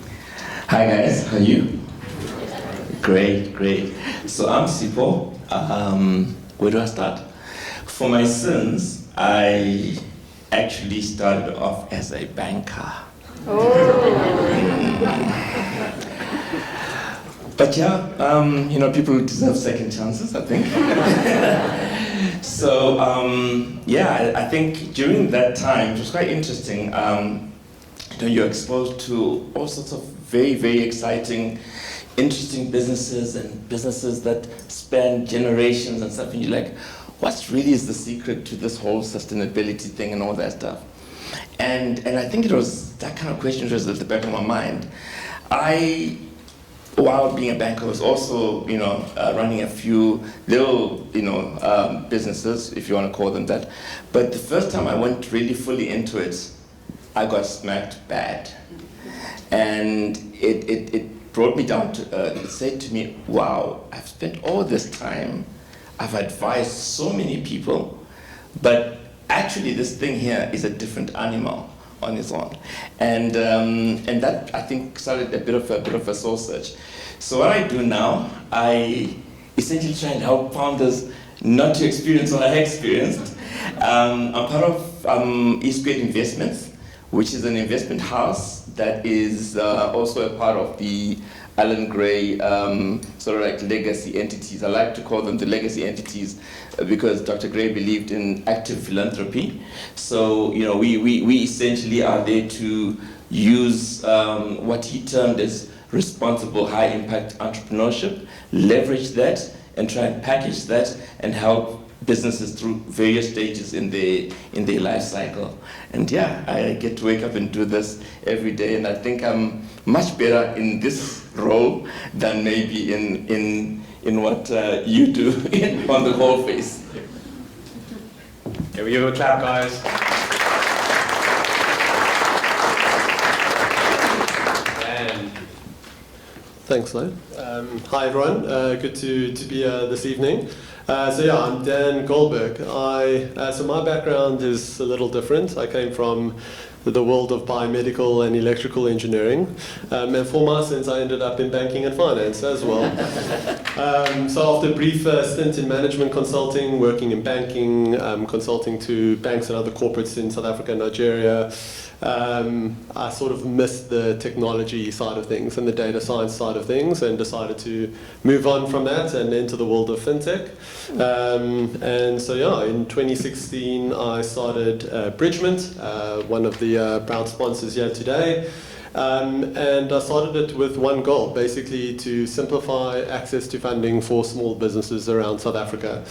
Hi guys, how are you? Great. So I'm Sipo. Where do I start? For my sins, I actually started off as a banker. But people deserve second chances, I think. So I think during that time, it was quite interesting. You're exposed to all sorts of very, very exciting, interesting businesses and businesses that span generations and stuff, and you're like, what really is the secret to this whole sustainability thing and all that stuff? And I think it was that kind of question was at the back of my mind. While being a banker, was also running a few little businesses, if you want to call them that. But the first time I went really fully into it, I got smacked bad, and it brought me down to it said to me, wow, I've spent all this time, I've advised so many people, but actually this thing here is a different animal on its own. And that, I think, started a bit of a soul search. So what I do now, I essentially try and help founders not to experience what I experienced. I'm part of Eastgate Investments, which is an investment house that is also a part of the Alan Gray sort of like legacy entities. I like to call them the legacy entities because Dr. Gray believed in active philanthropy. So we essentially are there to use what he termed as responsible high impact entrepreneurship, leverage that and try and package that and help businesses through various stages in their life cycle. And I get to wake up and do this every day, and I think I'm much better in this role than maybe in what you do on the whole face. Can we give a clap, guys? And thanks, Lo. Hi, everyone. Good to be here this evening. I'm Dan Goldberg. So my background is a little different. I came from the world of biomedical and electrical engineering. And for my sins, I ended up in banking and finance as well. So after a brief stint in management consulting, working in banking, consulting to banks and other corporates in South Africa and Nigeria, I sort of missed the technology side of things and the data science side of things, and decided to move on from that and enter the world of fintech. In 2016 I started Bridgement, one of the proud sponsors here today. And I started it with one goal, basically to simplify access to funding for small businesses around South Africa.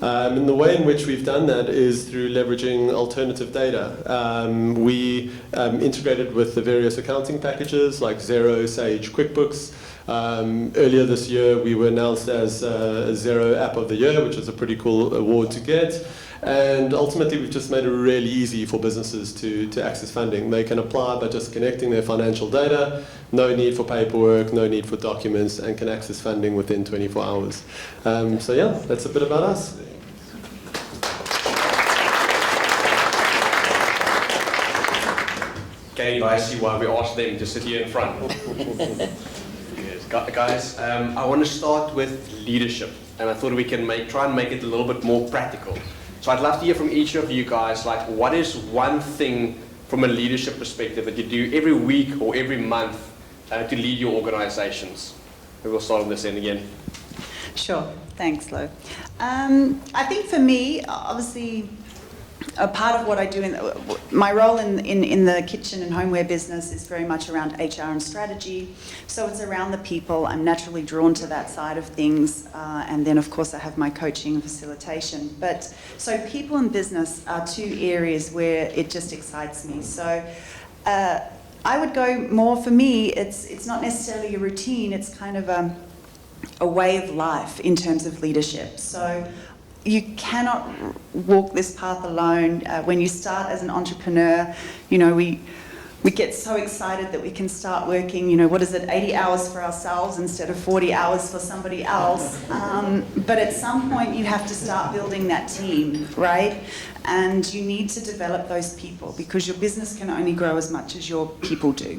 And the way in which we've done that is through leveraging alternative data. We integrated with the various accounting packages like Xero, Sage, QuickBooks. Earlier this year, we were announced as Xero App of the Year, which is a pretty cool award to get. And ultimately, we've just made it really easy for businesses to access funding. They can apply by just connecting their financial data, no need for paperwork, no need for documents, and can access funding within 24 hours. That's a bit about us. Katie, I see why we asked them to sit here in front. Guys, I want to start with leadership, and I thought we can try and make it a little bit more practical. So I'd love to hear from each of you guys, like, what is one thing from a leadership perspective that you do every week or every month to lead your organizations? Maybe we'll start on this end again. Sure, thanks, Lo. I think for me, obviously, a part of what I do, my role in the kitchen and homeware business is very much around HR and strategy. So it's around the people. I'm naturally drawn to that side of things. And then, of course, I have my coaching and facilitation. So people and business are two areas where it just excites me. So I would go more, for me, it's not necessarily a routine. It's kind of a way of life in terms of leadership. So you cannot walk this path alone. When you start as an entrepreneur, we get so excited that we can start working, 80 hours for ourselves instead of 40 hours for somebody else. But at some point you have to start building that team, right? And you need to develop those people, because your business can only grow as much as your people do.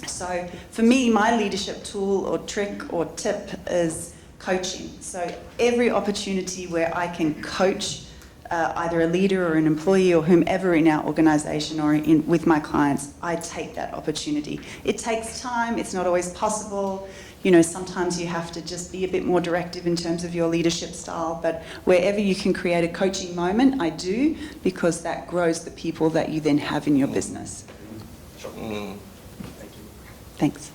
So for me, my leadership tool or trick or tip is coaching. So every opportunity where I can coach either a leader or an employee or whomever in our organization or with my clients, I take that opportunity. It takes time. It's not always possible. Sometimes you have to just be a bit more directive in terms of your leadership style, but wherever you can create a coaching moment, I do, because that grows the people that you then have in your business. Sure. Thank you. Thanks.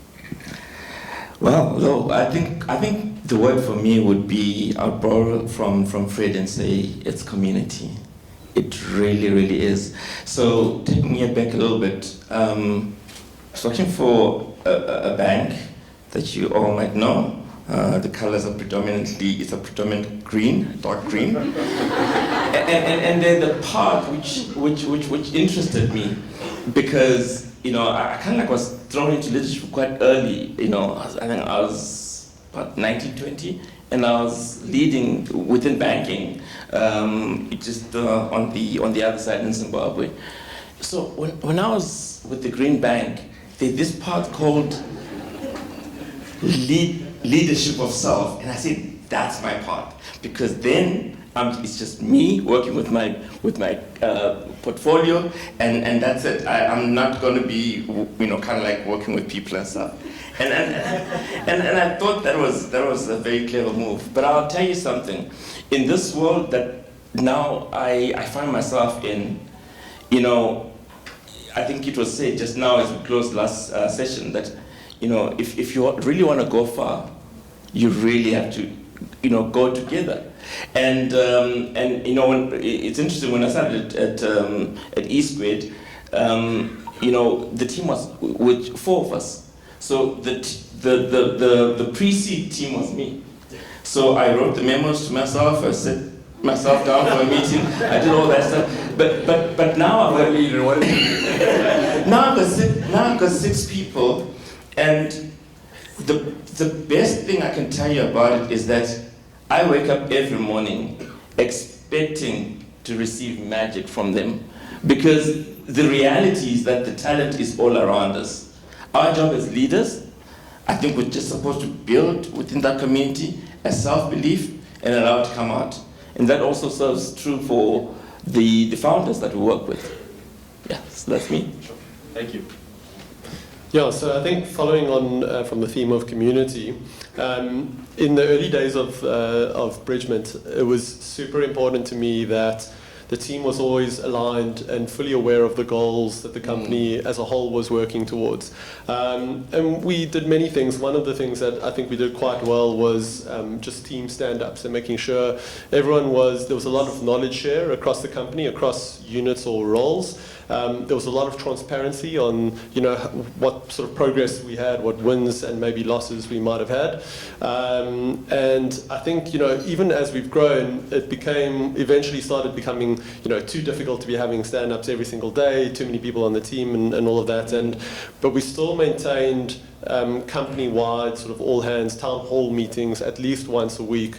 Well, I think the word for me would be, I'll borrow from Fred and say it's community. It really, really is. So taking it back a little bit, I was working for a bank that you all might know. The colors are it's a predominant green, dark green. and then the part which interested me, because I kind of was thrown into leadership quite early. I think I was about 19, 20, and I was leading within banking, just on the other side in Zimbabwe. So when I was with the Green Bank, there's this part called leadership of self, and I said that's my part, because then it's just me working with my portfolio, and that's it. I'm not going to be kind of like working with people and stuff. And I thought that was a very clever move. But I'll tell you something. In this world that now I find myself in, I think it was said just now as we closed last session that if you really want to go far, you really have to go together. And when it's interesting, when I started at Eastgrid, the team was with 4 of us. So the pre-seed team was me. So I wrote the memos to myself. I set myself down for a meeting. I did all that stuff. But now I've got leader. What is it? Now I've got 6 people, and the best thing I can tell you about it is that I wake up every morning expecting to receive magic from them, because the reality is that the talent is all around us. Our job as leaders, I think we're just supposed to build within that community a self-belief and allow it to come out. And that also serves true for the founders that we work with. Yeah, so that's me. Thank you. Yeah, so I think following on from the theme of community, in the early days of Bridgement, it was super important to me that the team was always aligned and fully aware of the goals that the company as a whole was working towards. And we did many things. One of the things that I think we did quite well was just team stand-ups and making sure there was a lot of knowledge share across the company, across units or roles. There was a lot of transparency on, what sort of progress we had, what wins and maybe losses we might have had. And I think, even as we've grown, it eventually started becoming, too difficult to be having stand-ups every single day, too many people on the team and all of that. But we still maintained company-wide sort of all-hands town hall meetings at least once a week,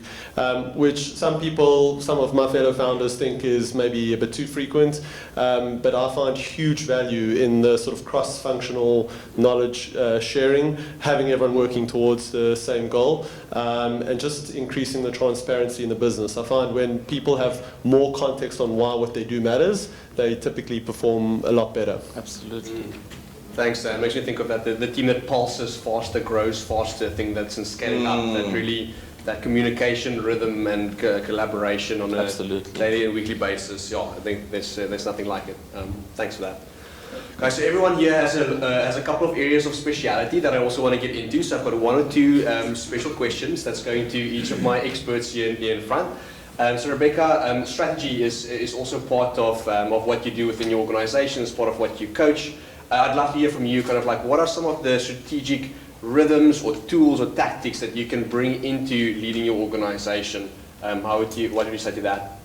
which some of my fellow founders think is maybe a bit too frequent, but I find huge value in the sort of cross-functional knowledge sharing, having everyone working towards the same goal, and just increasing the transparency in the business. I find when people have more context on why what they do matters, they typically perform a lot better. Absolutely. Thanks, Dan. Makes me think of that, the team that pulses faster, grows faster, thing that's in scaling up, that really, that communication, rhythm, and collaboration on a daily and weekly basis. Yeah, I think there's nothing like it. Thanks for that. Guys, so everyone here has a couple of areas of speciality that I also want to get into. So I've got one or two special questions that's going to each of my experts here in front. So Rebecca, strategy is also part of what you do within your organization, as part of what you coach. I'd love to hear from you, kind of like, what are some of the strategic rhythms or tools or tactics that you can bring into leading your organization? What would you say to that?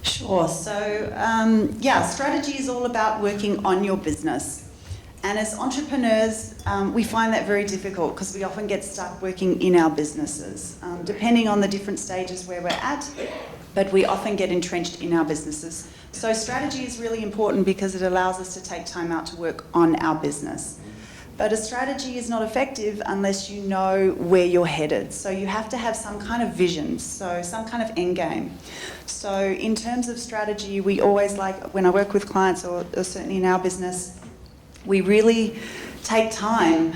Sure. So, strategy is all about working on your business. And as entrepreneurs, we find that very difficult because we often get stuck working in our businesses, depending on the different stages where we're at, but we often get entrenched in our businesses. So strategy is really important because it allows us to take time out to work on our business. But a strategy is not effective unless you know where you're headed. So you have to have some kind of vision, so some kind of end game. So in terms of strategy, we always when I work with clients, or certainly in our business, we really take time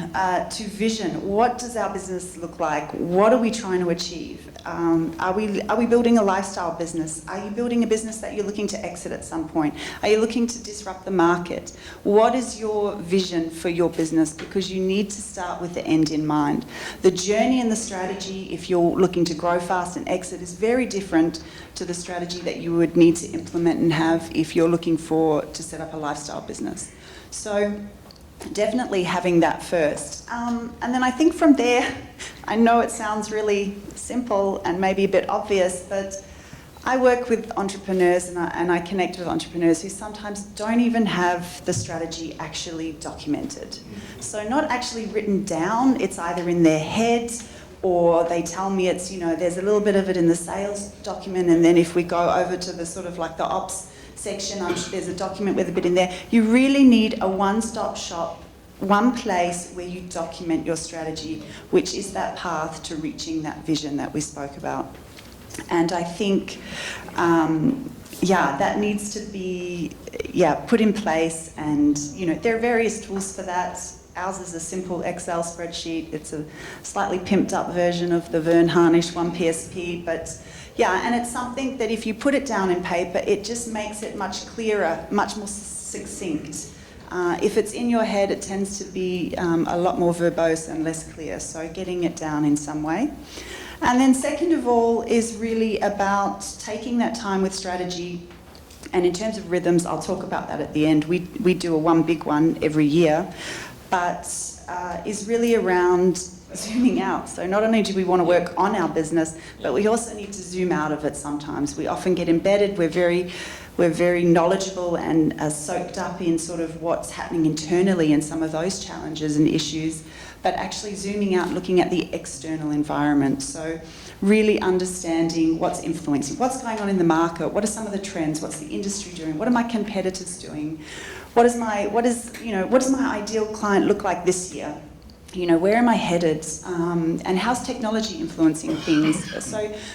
to vision. What does our business look like? What are we trying to achieve? Are we building a lifestyle business? Are you building a business that you're looking to exit at some point? Are you looking to disrupt the market? What is your vision for your business? Because you need to start with the end in mind. The journey and the strategy, if you're looking to grow fast and exit, is very different to the strategy that you would need to implement and have if you're looking to set up a lifestyle business. So definitely having that first. And then I think from there, I know it sounds really simple and maybe a bit obvious, but I work with entrepreneurs and I connect with entrepreneurs who sometimes don't even have the strategy actually documented. So not actually written down, it's either in their head or they tell me it's, there's a little bit of it in the sales document, and then if we go over to the sort of like the ops section, there's a document with a bit in there. You really need a one-stop shop, one place where you document your strategy, which is that path to reaching that vision that we spoke about. And I think, that needs to be, put in place. And, there are various tools for that. Ours is a simple Excel spreadsheet. It's a slightly pimped up version of the Vern Harnish 1PSP, but and it's something that if you put it down in paper, it just makes it much clearer, much more succinct. If it's in your head, it tends to be a lot more verbose and less clear, so getting it down in some way. And then second of all is really about taking that time with strategy. And in terms of rhythms, I'll talk about that at the end. We do one big one every year, but is really around zooming out. So not only do we want to work on our business, but we also need to zoom out of it sometimes. We often get embedded. We're we're very knowledgeable and soaked up in sort of what's happening internally and some of those challenges and issues, but actually zooming out and looking at the external environment. So really understanding what's influencing, what's going on in the market, what are some of the trends, what's the industry doing, what are my competitors doing, what does my ideal client look like this year? You know, where am I headed? And how's technology influencing things?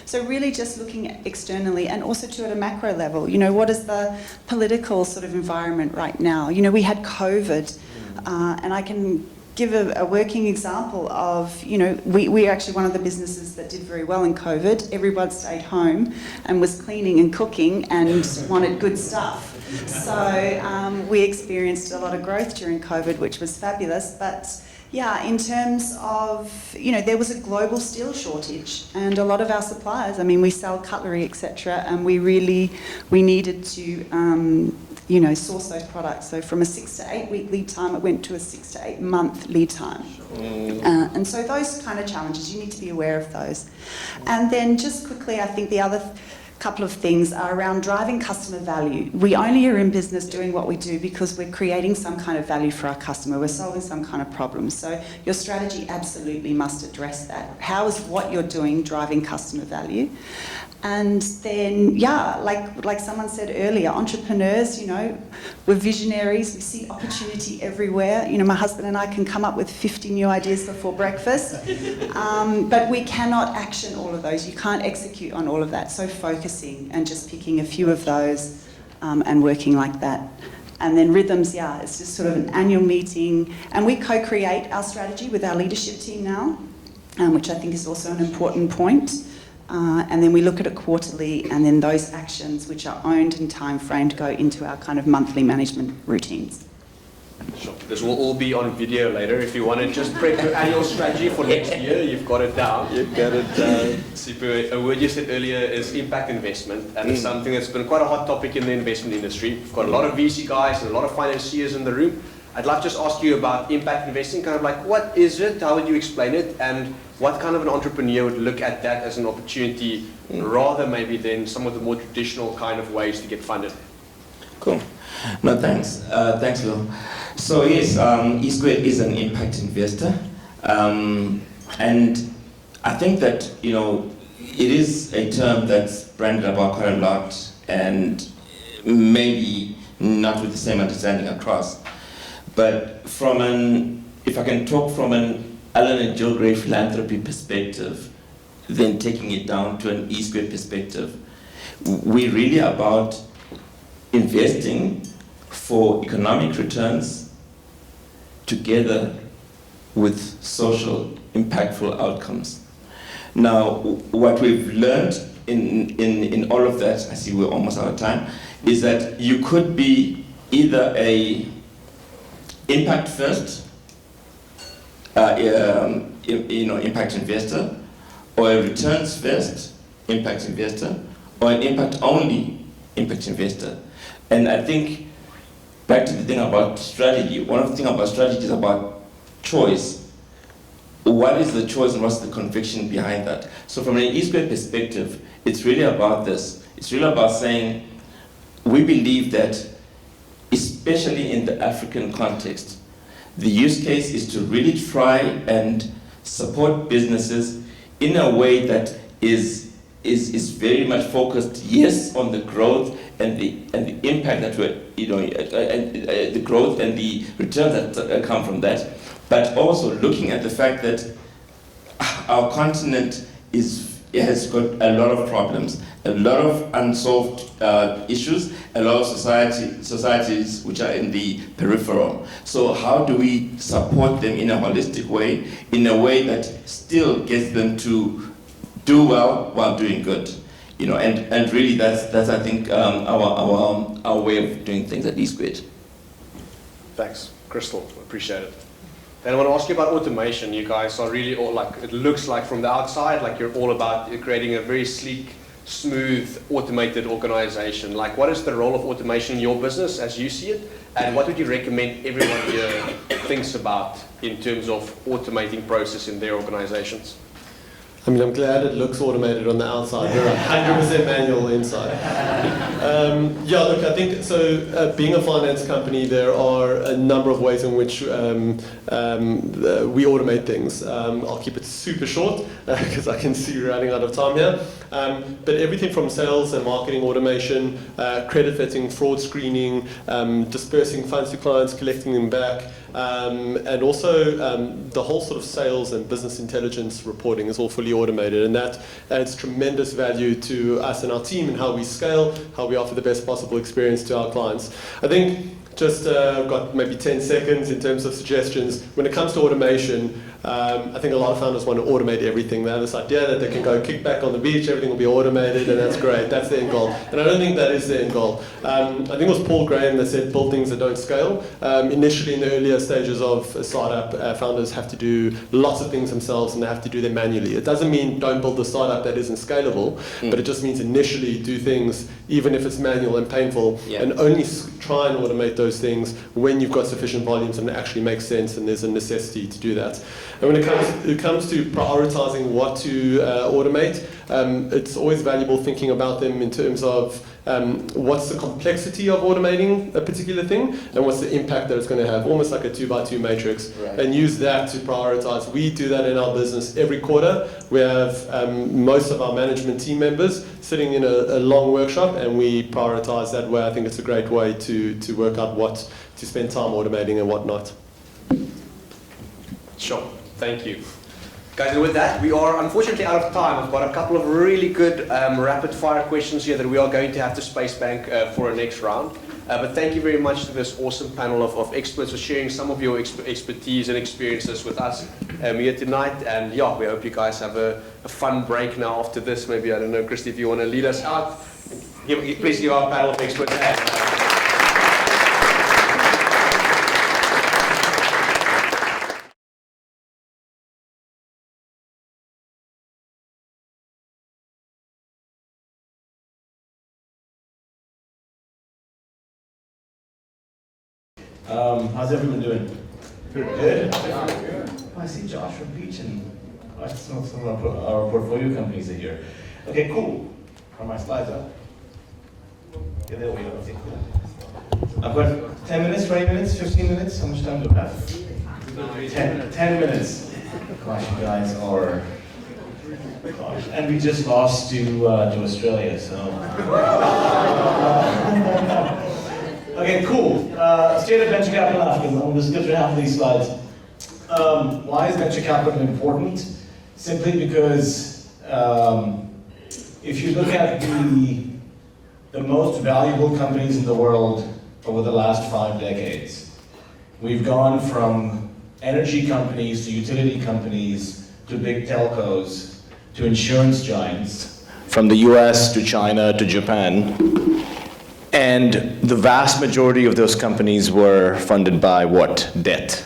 So really just looking at externally and also too at a macro level. You know, what is the political sort of environment right now? You know, we had COVID, and I can give a working example of, you know, we are actually one of the businesses that did very well in COVID. Everyone stayed home and was cleaning and cooking and wanted good stuff. So we experienced a lot of growth during COVID, which was fabulous. But yeah, in terms of, you know, there was a global steel shortage, and a lot of our suppliers, I mean, we sell cutlery, etc., and we needed to, you know, source those products. So from a 6 to 8 week lead time, it went to a 6 to 8 month lead time. And so those kind of challenges, you need to be aware of those. And then just quickly, I think the other couple of things are around driving customer value. We only are in business doing what we do because we're creating some kind of value for our customer. We're solving some kind of problem. So your strategy absolutely must address that. How is what you're doing driving customer value? And then, yeah, like someone said earlier, entrepreneurs, you know, we're visionaries. We see opportunity everywhere. You know, my husband and I can come up with 50 new ideas before breakfast, but we cannot action all of those. You can't execute on all of that. So focusing and just picking a few of those and working like that. And then rhythms, yeah, it's just sort of an annual meeting. And we co-create our strategy with our leadership team now, which I think is also an important point. And then we look at it quarterly, and then those actions which are owned and time-framed go into our kind of monthly management routines. Sure. This will all be on video later. If you want to just prep your annual strategy for next year, you've got it down. You've got it down. Super. A word you said earlier is impact investment, and it's something that's been quite a hot topic in the investment industry. We've got a lot of VC guys and a lot of financiers in the room. I'd love to just ask you about impact investing, kind of like what is it, how would you explain it, and what kind of an entrepreneur would look at that as an opportunity rather maybe than some of the more traditional kind of ways to get funded? Cool. No, thanks. Thanks, Will. So yes, eSquared is an impact investor. And I think that, you know, it is a term that's branded about quite a lot and maybe not with the same understanding across. But if I can talk from an Alan and Jill Gray philanthropy perspective, then taking it down to an eSquared perspective, we're really about investing for economic returns together with social impactful outcomes. Now, what we've learned in all of that, I see we're almost out of time, is that you could be either a impact first, impact investor, or a returns first impact investor, or an impact only impact investor. And I think back to the thing about strategy, one of the things about strategy is about choice. What is the choice and what's the conviction behind that? So from an eSquared perspective, it's really about this. It's really about saying, we believe that, especially in the African context, the use case is to really try and support businesses in a way that is very much focused, yes, on the growth and the impact that we're, the growth and the returns that come from that, but also looking at the fact that our continent has got a lot of problems, a lot of unsolved issues, a lot of societies which are in the peripheral. So how do we support them in a holistic way, in a way that still gets them to do well while doing good? You know, and really that's I think our way of doing things at eSquared. Thanks, Crystal. Appreciate it. Then I want to ask you about automation. You guys are really all like, it looks like from the outside, like you're all about creating a very sleek, smooth, automated organization. Like, what is the role of automation in your business as you see it? And what would you recommend everyone here thinks about in terms of automating process in their organizations? I mean, I'm glad it looks automated on the outside. We're 100% manual inside. Yeah, look, I think so. Being a finance company, there are a number of ways in which we automate things. I'll keep it super short because I can see we're running out of time here. But everything from sales and marketing automation, credit vetting, fraud screening, dispersing funds to clients, collecting them back. And also the whole sort of sales and business intelligence reporting is all fully automated, and that adds tremendous value to us and our team and how we scale, how we offer the best possible experience to our clients. I think just got maybe 10 seconds in terms of suggestions. When it comes to automation, I think a lot of founders want to automate everything. They have this idea that they can go kick back on the beach, everything will be automated, and that's great. That's the end goal. And I don't think that is the end goal. I think it was Paul Graham that said, build things that don't scale. Initially, in the earlier stages of a startup, founders have to do lots of things themselves, and they have to do them manually. It doesn't mean don't build a startup that isn't scalable, but it just means initially do things, even if it's manual and painful, and only try and automate those things when you've got sufficient volumes and it actually makes sense and there's a necessity to do that. And when it comes to prioritizing what to automate, it's always valuable thinking about them in terms of what's the complexity of automating a particular thing and what's the impact that it's going to have, almost like a 2x2 matrix, and use that to prioritize. We do that in our business every quarter. We have most of our management team members sitting in a long workshop, and we prioritize that way. I think it's a great way to work out what to spend time automating and what not. Sure, thank you. Guys, and with that, we are unfortunately out of time. I've got a couple of really good rapid-fire questions here that we are going to have to space bank for a next round. But thank you very much to this awesome panel of experts for sharing some of your expertise and experiences with us here tonight. And yeah, we hope you guys have a fun break now after this. Maybe, I don't know, Christy, if you want to lead us out, please give our panel of experts a hand. How's everyone doing? Good? Oh, I see Joshua Beach and some of our portfolio companies are here. Okay, cool. Are my slides up? Yeah, there we go. Okay, cool. I've got 10 minutes, 20 minutes, 15 minutes. How much time do I have? 10 minutes. Gosh, you guys are... Gosh. And we just lost to Australia, so... Okay, cool. State of venture capital in Africa. I'm going to skip through half of these slides. Why is venture capital important? Simply because if you look at the most valuable companies in the world over the last 5 decades, we've gone from energy companies to utility companies to big telcos to insurance giants, from the US to China to Japan. And the vast majority of those companies were funded by what? Debt.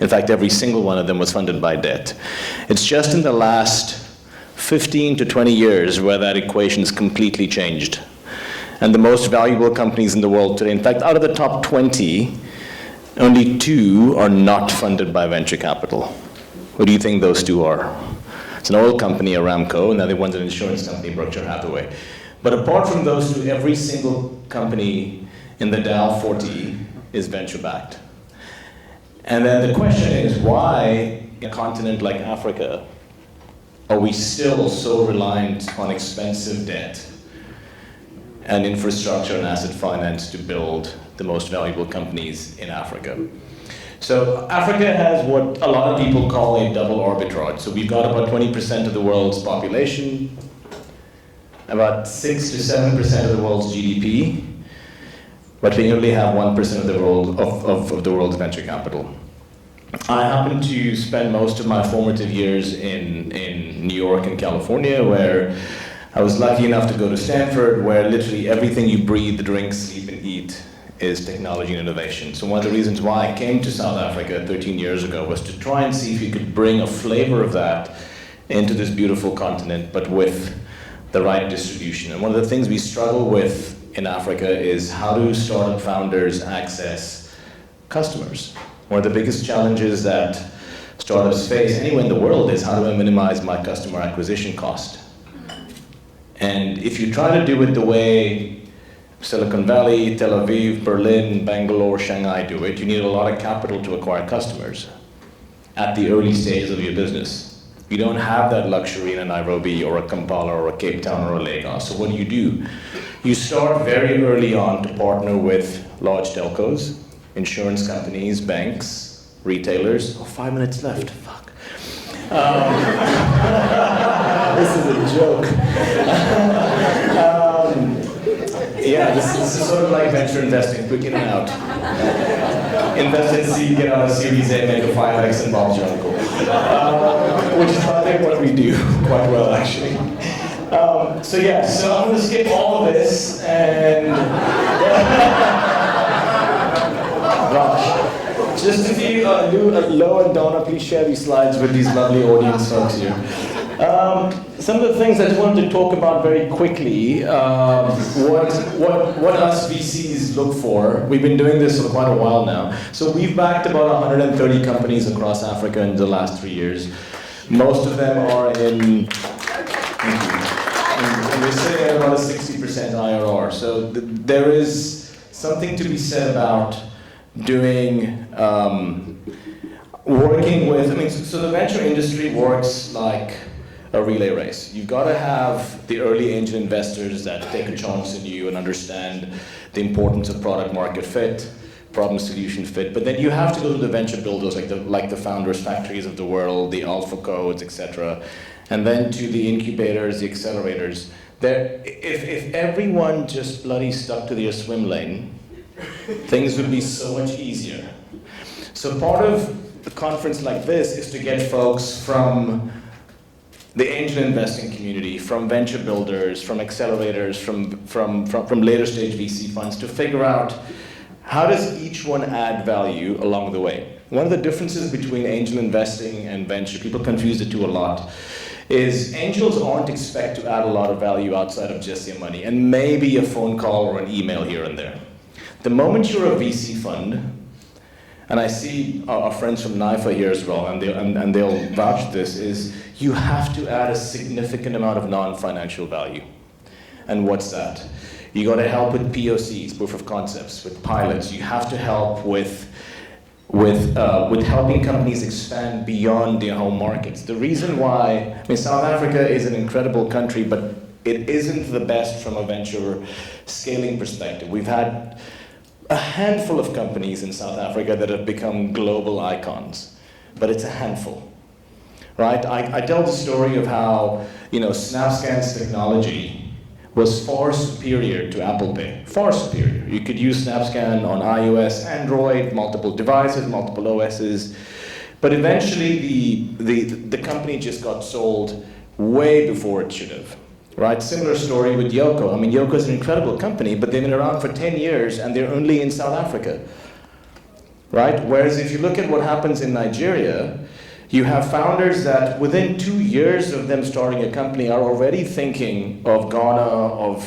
In fact, every single one of them was funded by debt. It's just in the last 15 to 20 years where that equation's completely changed. And the most valuable companies in the world today, in fact, out of the top 20, only 2 are not funded by venture capital. What do you think those 2 are? It's an oil company, Aramco, and the other one's an insurance company, Berkshire Hathaway. But apart from those 2, every single company in the Dow 40 is venture-backed. And then the question is, why in a continent like Africa are we still so reliant on expensive debt and infrastructure and asset finance to build the most valuable companies in Africa? So Africa has what a lot of people call a double arbitrage. So we've got about 20% of the world's population, about 6 to 7% of the world's GDP, but we only have 1% of the world's venture capital. I happen to spend most of my formative years in New York and California, where I was lucky enough to go to Stanford, where literally everything you breathe, drink, sleep, and eat is technology and innovation. So one of the reasons why I came to South Africa 13 years ago was to try and see if we could bring a flavor of that into this beautiful continent, but with the right distribution. And one of the things we struggle with in Africa is how do startup founders access customers? One of the biggest challenges that startups face anywhere in the world is, how do I minimize my customer acquisition cost? And if you try to do it the way Silicon Valley, Tel Aviv, Berlin, Bangalore, Shanghai do it, you need a lot of capital to acquire customers at the early stages of your business. You don't have that luxury in a Nairobi or a Kampala or a Cape Town or a Lagos. So what do? You start very early on to partner with large telcos, insurance companies, banks, retailers. Oh, 5 minutes left, fuck. This is a joke. Yeah, this is sort of like venture investing, quick in and out. Invest in seed, get out a Series A, make a 5X, and Bob's your uncle. Which is, I think, what we do quite well, actually. So I'm going to skip all of this, and gosh, just if you Lo and Donna, please share these slides with these lovely audience folks here. Some of the things I just wanted to talk about very quickly, what us VCs look for. We've been doing this for quite a while now. So we've backed about 130 companies across Africa in the last 3 years. Most of them are in, and we're sitting at about a 60% IRR. So there is something to be said about doing, working with, so the venture industry works like a relay race. You've got to have the early angel investors that take a chance in you and understand the importance of product market fit, problem solution fit, but then you have to go to the venture builders like the Founders Factories of the world, the Alpha Codes, etc., and then to the incubators, the accelerators. If everyone just bloody stuck to their swim lane, things would be so much easier. So part of a conference like this is to get folks from the angel investing community, from venture builders, from accelerators, from later stage VC funds to figure out how does each one add value along the way. One of the differences between angel investing and venture, people confuse the two a lot, is angels aren't expected to add a lot of value outside of just your money and maybe a phone call or an email here and there. The moment you're a VC fund, and I see our friends from NIFA here as well, and they'll vouch for this, is you have to add a significant amount of non-financial value. And what's that? You got to help with POCs, proof of concepts, with pilots. You have to help with helping companies expand beyond their home markets. The reason why, South Africa is an incredible country, but it isn't the best from a venture scaling perspective. We've had a handful of companies in South Africa that have become global icons, but it's a handful, right? I tell the story of how, SnapScan's technology was far superior to Apple Pay, far superior. You could use SnapScan on iOS, Android, multiple devices, multiple OSs, but eventually the company just got sold way before it should have. Right, similar story with Yoko. Yoko is an incredible company, but they've been around for 10 years and they're only in South Africa. Right? Whereas if you look at what happens in Nigeria, you have founders that within 2 years of them starting a company are already thinking of Ghana, of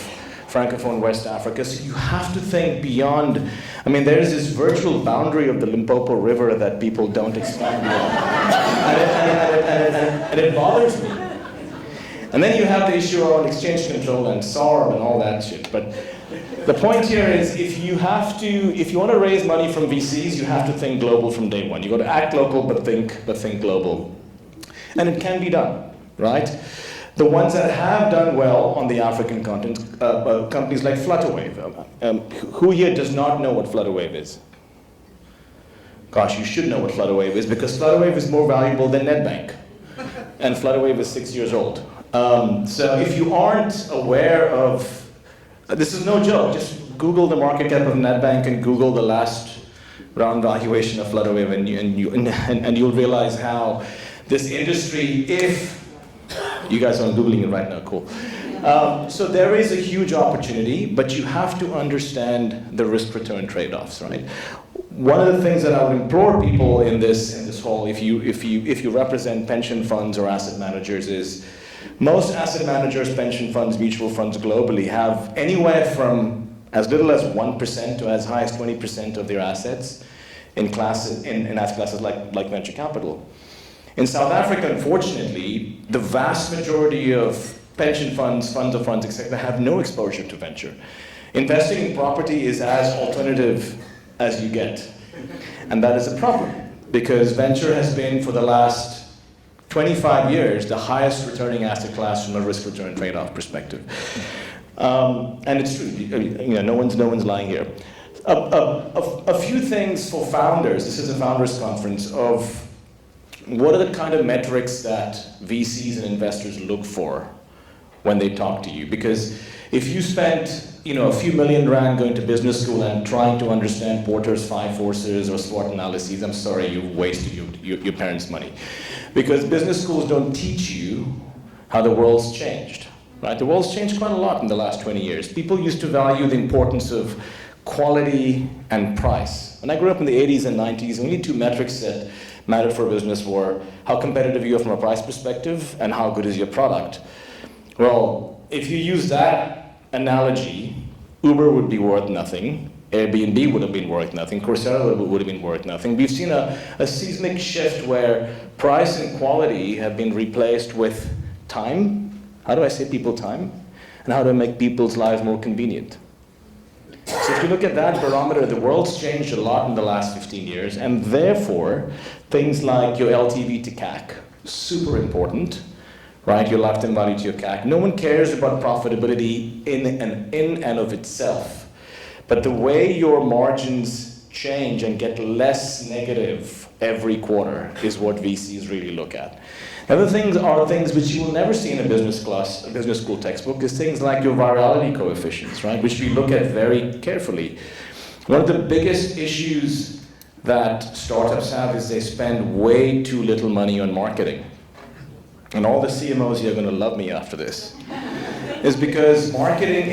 Francophone West Africa. So you have to think beyond. There's this virtual boundary of the Limpopo River that people don't expand beyond. And it bothers me. And then you have the issue around exchange control and SARB and all that shit. But the point here is if you want to raise money from VCs, you have to think global from day one. You got to act local, but think global. And it can be done, right? The ones that have done well on the African continent, companies like Flutterwave. Who here does not know what Flutterwave is? Gosh, you should know what Flutterwave is because Flutterwave is more valuable than NetBank. And Flutterwave is 6 years old. So if you aren't aware of, this is no joke, just Google the market cap of NetBank and Google the last round valuation of Flutterwave and you'll realize how this industry, if you guys aren't Googling it right now, cool. So there is a huge opportunity, but you have to understand the risk-return trade-offs, right? One of the things that I would implore people in this hall, if you represent pension funds or asset managers, is most asset managers, pension funds, mutual funds globally have anywhere from as little as 1% to as high as 20% of their assets in asset classes like venture capital. In South Africa, unfortunately, the vast majority of pension funds, funds of funds, etc., have no exposure to venture. Investing in property is as alternative as you get. And that is a problem, because venture has been, for the last 25 years, the highest returning asset class from a risk-return trade-off perspective. And it's true, no one's lying here. A few things for founders, this is a founders conference, of what are the kind of metrics that VCs and investors look for when they talk to you? Because if you spent a few million rand going to business school and trying to understand Porter's 5 forces or SWOT analyses, I'm sorry, you wasted your parents' money. Because business schools don't teach you how the world's changed. Right? The world's changed quite a lot in the last 20 years. People used to value the importance of quality and price. When I grew up in the 80s and 90s, only 2 metrics that mattered for business were how competitive you are from a price perspective and how good is your product. Well, if you use that analogy, Uber would be worth nothing, Airbnb would have been worth nothing, Coursera would have been worth nothing. We've seen a seismic shift where price and quality have been replaced with time. How do I save people time? And how do I make people's lives more convenient? So if you look at that barometer, the world's changed a lot in the last 15 years, and therefore, things like your LTV to CAC, super important, right? Your lifetime value to your CAC. No one cares about profitability in and of itself, but the way your margins change and get less negative every quarter is what VCs really look at. Other things are things which you will never see in a business school textbook, is things like your virality coefficients, right? Which we look at very carefully. One of the biggest issues that startups have is they spend way too little money on marketing. And all the CMOs here are going to love me after this. Is because marketing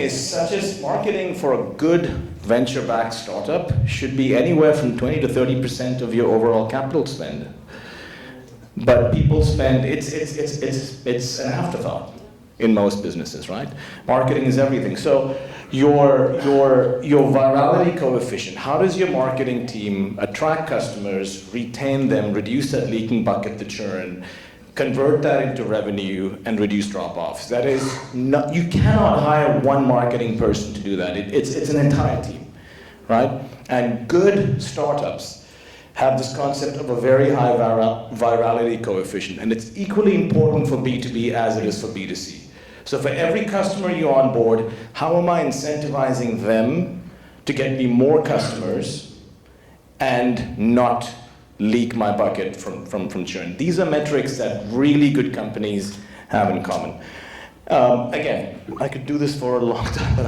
for a good venture-backed startup should be anywhere from 20 to 30% of your overall capital spend. But people spend, it's an afterthought in most businesses, right? Marketing is everything. So your virality coefficient, how does your marketing team attract customers, retain them, reduce that leaking bucket, the churn, convert that into revenue, and reduce drop-offs? That is not, you cannot hire one marketing person to do that. It's an entire team, right? And good startups have this concept of a very high virality coefficient, and it's equally important for B2B as it is for B2C. So for every customer you onboard, how am I incentivizing them to get me more customers and not leak my bucket from churn? These are metrics that really good companies have in common. Again, I could do this for a long time, but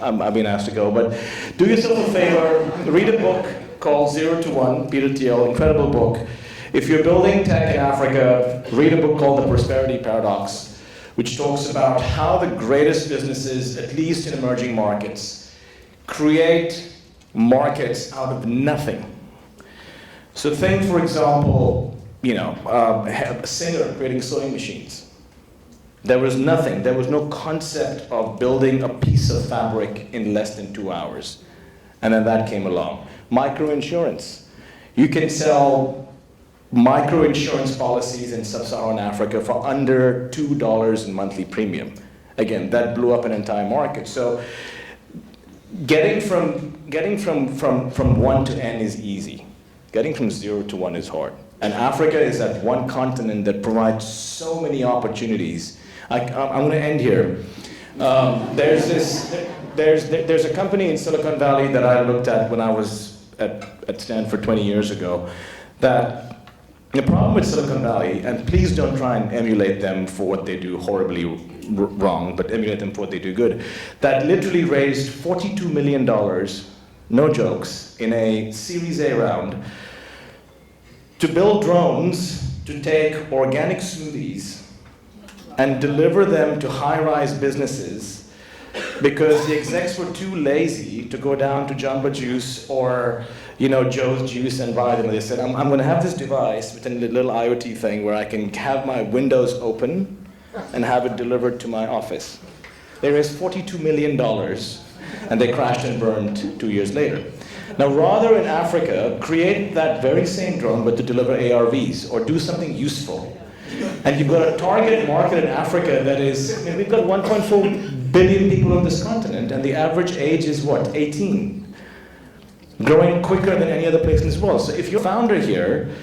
I've been asked to go. But do yourself a favor, read a book called 0 to 1, Peter Thiel, incredible book. If you're building tech in Africa, read a book called The Prosperity Paradox, which talks about how the greatest businesses, at least in emerging markets, create markets out of nothing. So think, for example, a Singer creating sewing machines. There was nothing, there was no concept of building a piece of fabric in less than 2 hours. And then that came along. Microinsurance. You can sell microinsurance policies in sub-Saharan Africa for under $2 in monthly premium. Again, that blew up an entire market. So getting from 1 to N is easy. Getting from 0 to 1 is hard. And Africa is that one continent that provides so many opportunities. I'm going to end here. There's a company in Silicon Valley that I looked at when I was at Stanford 20 years ago, that the problem with Silicon Valley, and please don't try and emulate them for what they do horribly wrong, but emulate them for what they do good, that literally raised $42 million, no jokes, in a Series A round to build drones to take organic smoothies and deliver them to high-rise businesses because the execs were too lazy to go down to Jamba Juice or Joe's Juice and buy them. They said, I'm going to have this device with a little IoT thing where I can have my windows open and have it delivered to my office. They raised $42 million and they crashed and burned 2 years later. Now, rather in Africa, create that very same drone but to deliver ARVs or do something useful. And you've got a target market in Africa that is, I mean, we've got 1.4 billion people on this continent, and the average age is what, 18? Growing quicker than any other place in this world. So if you're a founder here,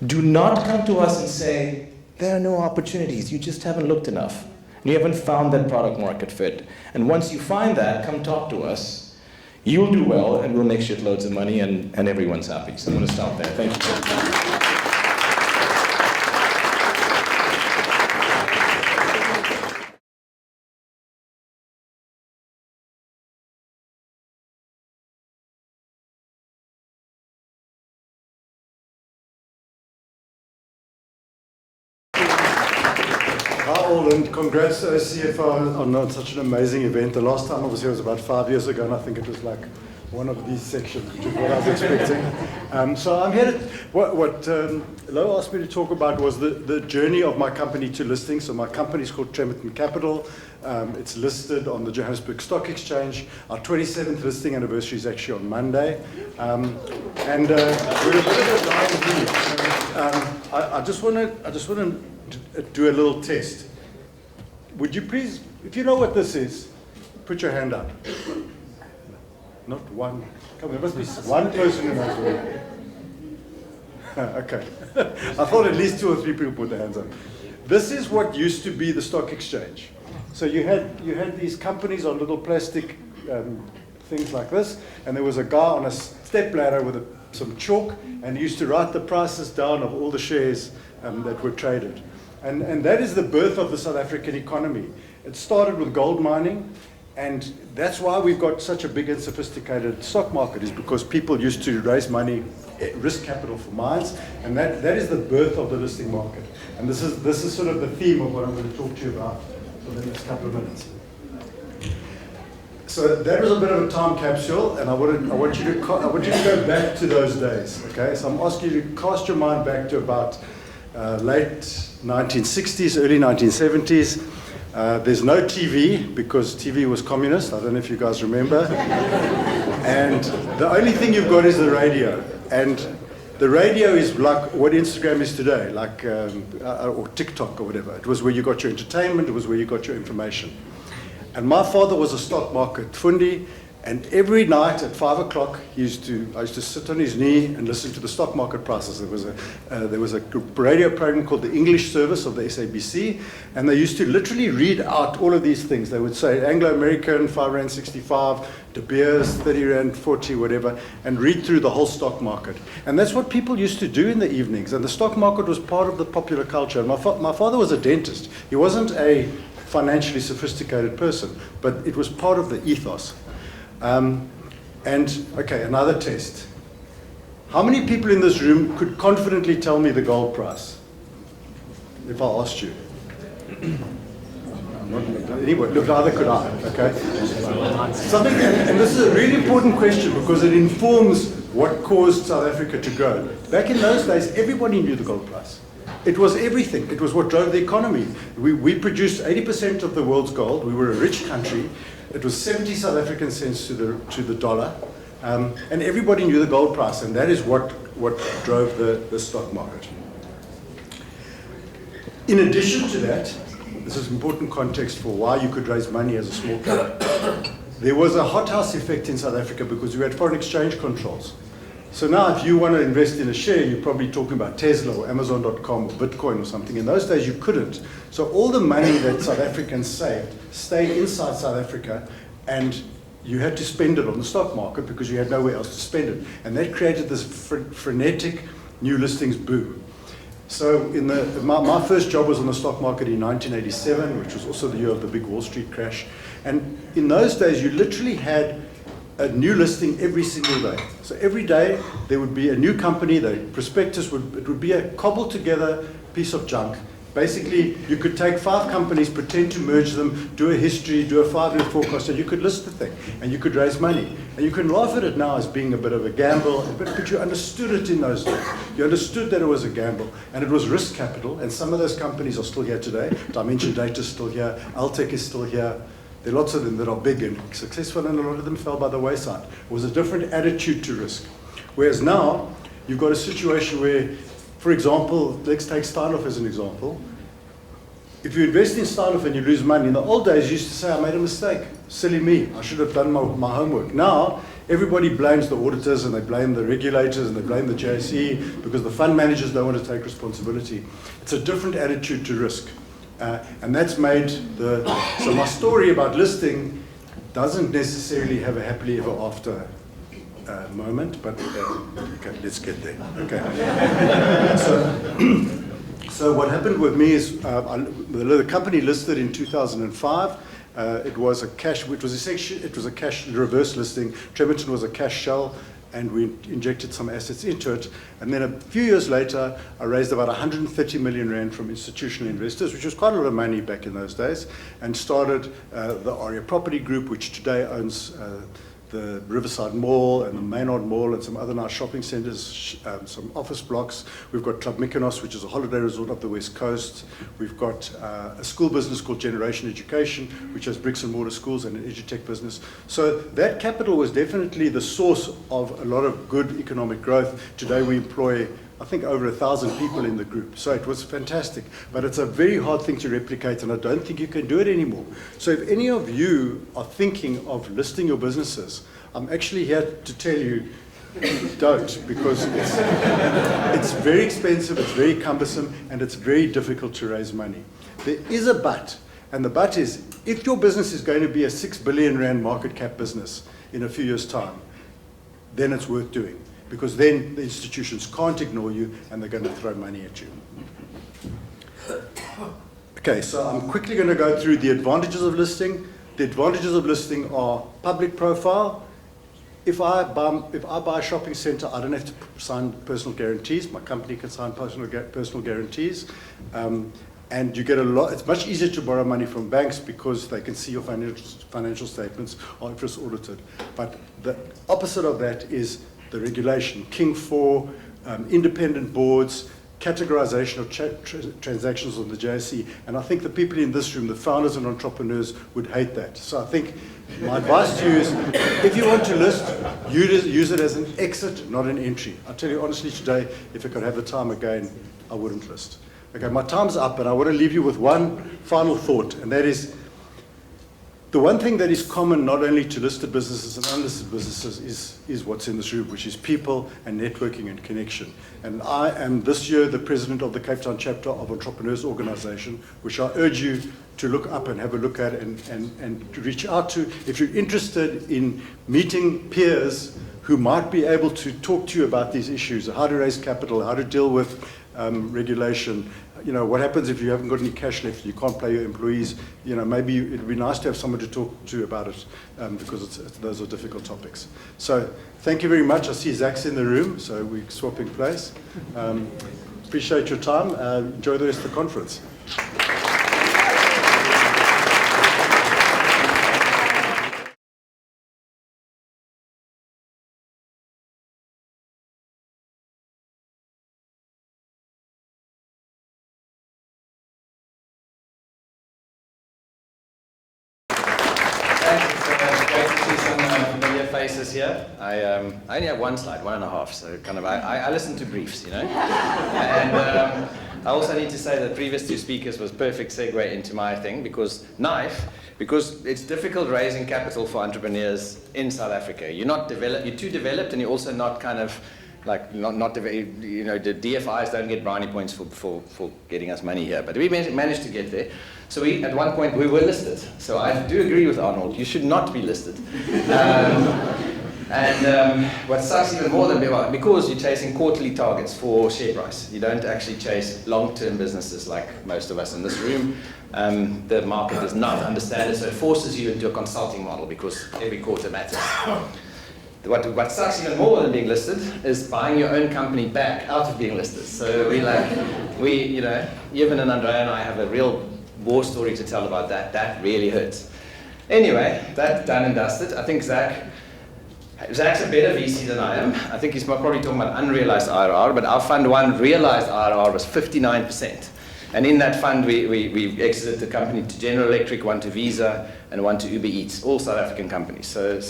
do not come to us and say, there are no opportunities, you just haven't looked enough. You haven't found that product market fit. And once you find that, come talk to us. You'll do well, and we'll make shitloads of money, and everyone's happy. So I'm going to stop there. Thank you. Hi all, and congrats to CFO on such an amazing event. The last time I was here was about 5 years ago, and I think it was like one of these sections, which is what I was expecting. So I'm here to, what Lo asked me to talk about was the journey of my company to listing. So my company is called Tremerton Capital. It's listed on the Johannesburg Stock Exchange. Our 27th listing anniversary is actually on Monday. And we're a bit of a dying breed. I just want to do a little test. Would you please, if you know what this is, put your hand up. Not one. Come on, there must be one person who knows what. Okay. I thought at least 2 or 3 people put their hands up. This is what used to be the stock exchange. So you had these companies on little plastic things like this, and there was a guy on a step ladder with some chalk, and he used to write the prices down of all the shares that were traded. And that is the birth of the South African economy. It started with gold mining, and that's why we've got such a big and sophisticated stock market, is because people used to raise money, risk capital for mines, and that is the birth of the listing market. And this is sort of the theme of what I'm going to talk to you about for the next couple of minutes. So that was a bit of a time capsule, and I want you to go back to those days. Okay, so I'm asking you to cast your mind back to about late 1960s, early 1970s. There's no TV because TV was communist. I don't know if you guys remember. And the only thing you've got is the radio. And the radio is like what Instagram is today, like or TikTok or whatever. It was where you got your entertainment. It was where you got your information. And my father was a stock market fundi, and every night at 5 o'clock, I used to sit on his knee and listen to the stock market prices. There was a radio program called the English Service of the SABC, and they used to literally read out all of these things. They would say Anglo-American, 5 Rand 65, De Beers, 30 Rand 40, whatever, and read through the whole stock market. And that's what people used to do in the evenings, and the stock market was part of the popular culture. And my father was a dentist. He wasn't a financially sophisticated person, but it was part of the ethos. Okay, another test. How many people in this room could confidently tell me the gold price if I asked you? Anyway, look, neither could I, okay? And this is a really important question because it informs what caused South Africa to grow. Back in those days, everybody knew the gold price. It was everything. It was what drove the economy. We produced 80% of the world's gold. We were a rich country. It was 70 South African cents to the dollar. And everybody knew the gold price, and that is what drove the stock market. In addition to that, this is important context for why you could raise money as a small company. There was a hothouse effect in South Africa because we had foreign exchange controls. So now if you want to invest in a share, you're probably talking about Tesla or Amazon.com or Bitcoin or something. In those days, you couldn't. So all the money that South Africans saved stayed inside South Africa, and you had to spend it on the stock market because you had nowhere else to spend it. And that created this frenetic new listings boom. So my first job was on the stock market in 1987, which was also the year of the big Wall Street crash. And in those days, you literally had a new listing every single day. So every day there would be a new company. The prospectus would be a cobbled together piece of junk. Basically, you could take 5 companies, pretend to merge them, do a history, do a 5-year forecast, and you could list the thing, and you could raise money. And you can laugh at it now as being a bit of a gamble, but you understood it in those days. You understood that it was a gamble, and it was risk capital, and some of those companies are still here today. Dimension Data is still here, Altec is still here. There are lots of them that are big and successful, and a lot of them fell by the wayside. It was a different attitude to risk. Whereas now, you've got a situation where, for example, let's take Steinhoff as an example. If you invest in Steinhoff and you lose money, in the old days you used to say, I made a mistake, silly me, I should have done my homework. Now, everybody blames the auditors and they blame the regulators and they blame the JSE because the fund managers don't want to take responsibility. It's a different attitude to risk. And that's made so my story about listing doesn't necessarily have a happily ever after moment, but okay, let's get there. Okay. So what happened with me is the company listed in 2005. It was a cash reverse listing. Tremerton was a cash shell, and we injected some assets into it. And then a few years later, I raised about 130 million rand from institutional investors, which was quite a lot of money back in those days, and started the Aria Property Group, which today owns the Riverside Mall and the Maynard Mall and some other nice shopping centres, some office blocks. We've got Club Mykonos, which is a holiday resort up the west coast. We've got a school business called Generation Education, which has bricks and mortar schools and an edutech business. So that capital was definitely the source of a lot of good economic growth. Today we employ, I think, over 1,000 people in the group. So it was fantastic. But it's a very hard thing to replicate, and I don't think you can do it anymore. So if any of you are thinking of listing your businesses, I'm actually here to tell you, don't, because it's very expensive, it's very cumbersome, and it's very difficult to raise money. There is a but, and the but is, if your business is going to be a 6 billion rand market cap business in a few years' time, then it's worth doing. Because then the institutions can't ignore you and they're going to throw money at you. Okay, so I'm quickly going to go through the advantages of listing. The advantages of listing are public profile. If I buy a shopping center, I don't have to sign personal guarantees. My company can sign personal guarantees. And you get a lot, it's much easier to borrow money from banks because they can see your financial statements are interest audited. But the opposite of that is the regulation, King 4, independent boards, categorization of transactions on the JSE. And I think the people in this room, the founders and entrepreneurs, would hate that. So I think my advice to you is, if you want to list, use it as an exit, not an entry. I'll tell you honestly today, if I could have the time again, I wouldn't list. Okay, my time's up, and I want to leave you with one final thought, and that is, the one thing that is common not only to listed businesses and unlisted businesses is what's in this room, which is people and networking and connection. And I am this year the president of the Cape Town chapter of Entrepreneurs Organization, which I urge you to look up and have a look at and to reach out to if you're interested in meeting peers who might be able to talk to you about these issues, how to raise capital, how to deal with regulation. You know, what happens if you haven't got any cash left, you can't pay your employees. You know, maybe it'd be nice to have someone to talk to about it because those are difficult topics. So thank you very much. I see Zach's in the room, so we're swapping place. Appreciate your time. Enjoy the rest of the conference. Here. I only have one slide, 1.5, so kind of I listen to briefs, you know. And I also need to say that the previous two speakers was perfect segue into my thing because it's difficult raising capital for entrepreneurs in South Africa. You're too developed, and you're also not kind of like you know, the DFIs don't get brownie points for getting us money here, but we managed to get there. So at one point we were listed. So I do agree with Arnold. You should not be listed. What sucks even more than because you're chasing quarterly targets for share price. You don't actually chase long-term businesses like most of us in this room. The market does not understand it, so it forces you into a consulting model because every quarter matters. What sucks even more than being listed is buying your own company back out of being listed. So you know, Evan and Andrea and I have a real war story to tell about that. That really hurts. Anyway, that's done and dusted. I think Zach's a better VC than I am. I think he's probably talking about unrealized IRR, but our fund one realized IRR was 59%. And in that fund, we exited the company to General Electric, one to Visa, and one to Uber Eats, all South African companies. So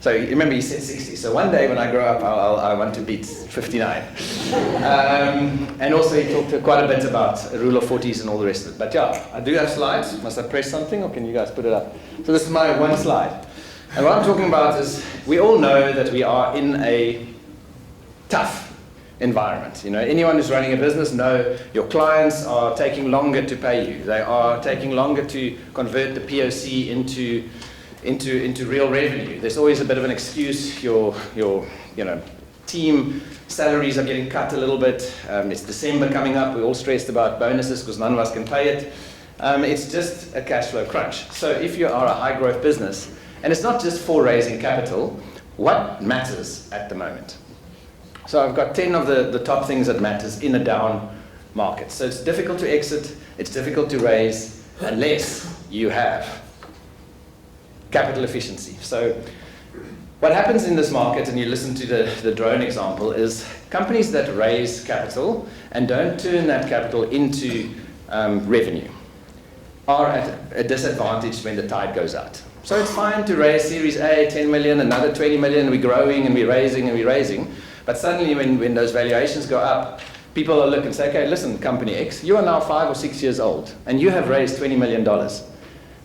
remember, you said 60. So one day when I grow up, I want to beat 59. And also he talked quite a bit about rule of 40s and all the rest of it. But yeah, I do have slides. Must I press something, or can you guys put it up? So this is my one slide. And what I'm talking about is, we all know that we are in a tough environment. You know, anyone who's running a business know your clients are taking longer to pay you. They are taking longer to convert the POC into real revenue. There's always a bit of an excuse. Your team salaries are getting cut a little bit. It's December coming up. We're all stressed about bonuses because none of us can pay it. It's just a cash flow crunch. So if you are a high growth business, and it's not just for raising capital, what matters at the moment? So I've got 10 of the top things that matters in a down market. So it's difficult to exit, it's difficult to raise, unless you have capital efficiency. So what happens in this market, and you listen to the drone example, is companies that raise capital and don't turn that capital into revenue are at a disadvantage when the tide goes out. So it's fine to raise Series A, 10 million, another 20 million, we're growing and we're raising. But suddenly when those valuations go up, people will look and say, okay, listen, company X, you are now 5 or 6 years old, and you have raised $20 million,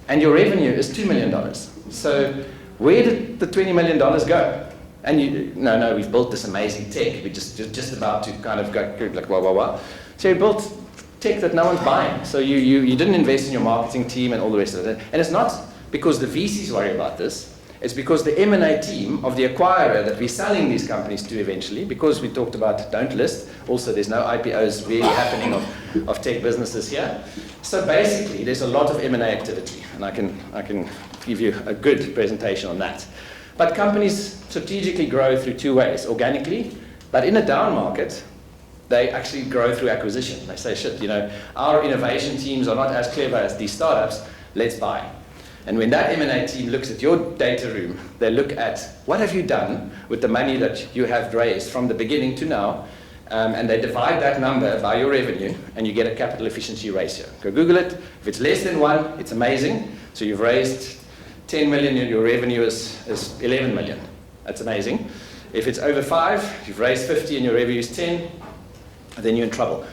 and your revenue is $2 million. So where did the $20 million go? And no, we've built this amazing tech. We're just about to kind of go like, wow. So you built tech that no one's buying. So you didn't invest in your marketing team and all the rest of it. And it's not because the VCs worry about this. It's because the M&A team of the acquirer that we're selling these companies to eventually, because we talked about don't list, also there's no IPOs really happening of tech businesses here. So basically, there's a lot of M&A activity, and I can give you a good presentation on that. But companies strategically grow through two ways, organically, but in a down market, they actually grow through acquisition. They say, shit, our innovation teams are not as clever as these startups, let's buy. And when that M&A team looks at your data room, they look at what have you done with the money that you have raised from the beginning to now, and they divide that number by your revenue, and you get a capital efficiency ratio. Go Google it. If it's less than 1, it's amazing. So you've raised 10 million and your revenue is 11 million. That's amazing. If it's over 5, you've raised 50 and your revenue is 10, then you're in trouble.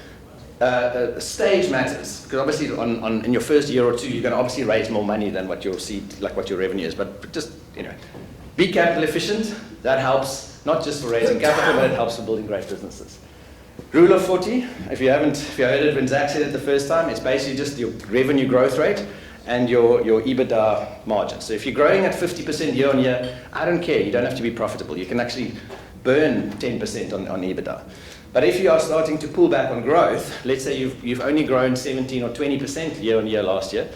The stage matters, because obviously in your first year or two, you're going to obviously raise more money than what your seed, like what your revenue is. But just, be capital efficient. That helps, not just for raising capital, but it helps for building great businesses. Rule of 40, if you heard it when Zach said it the first time, it's basically just your revenue growth rate and your EBITDA margin. So if you're growing at 50% year on year, I don't care. You don't have to be profitable. You can actually burn 10% on EBITDA. But if you are starting to pull back on growth, let's say you've only grown 17 or 20% year on year last year,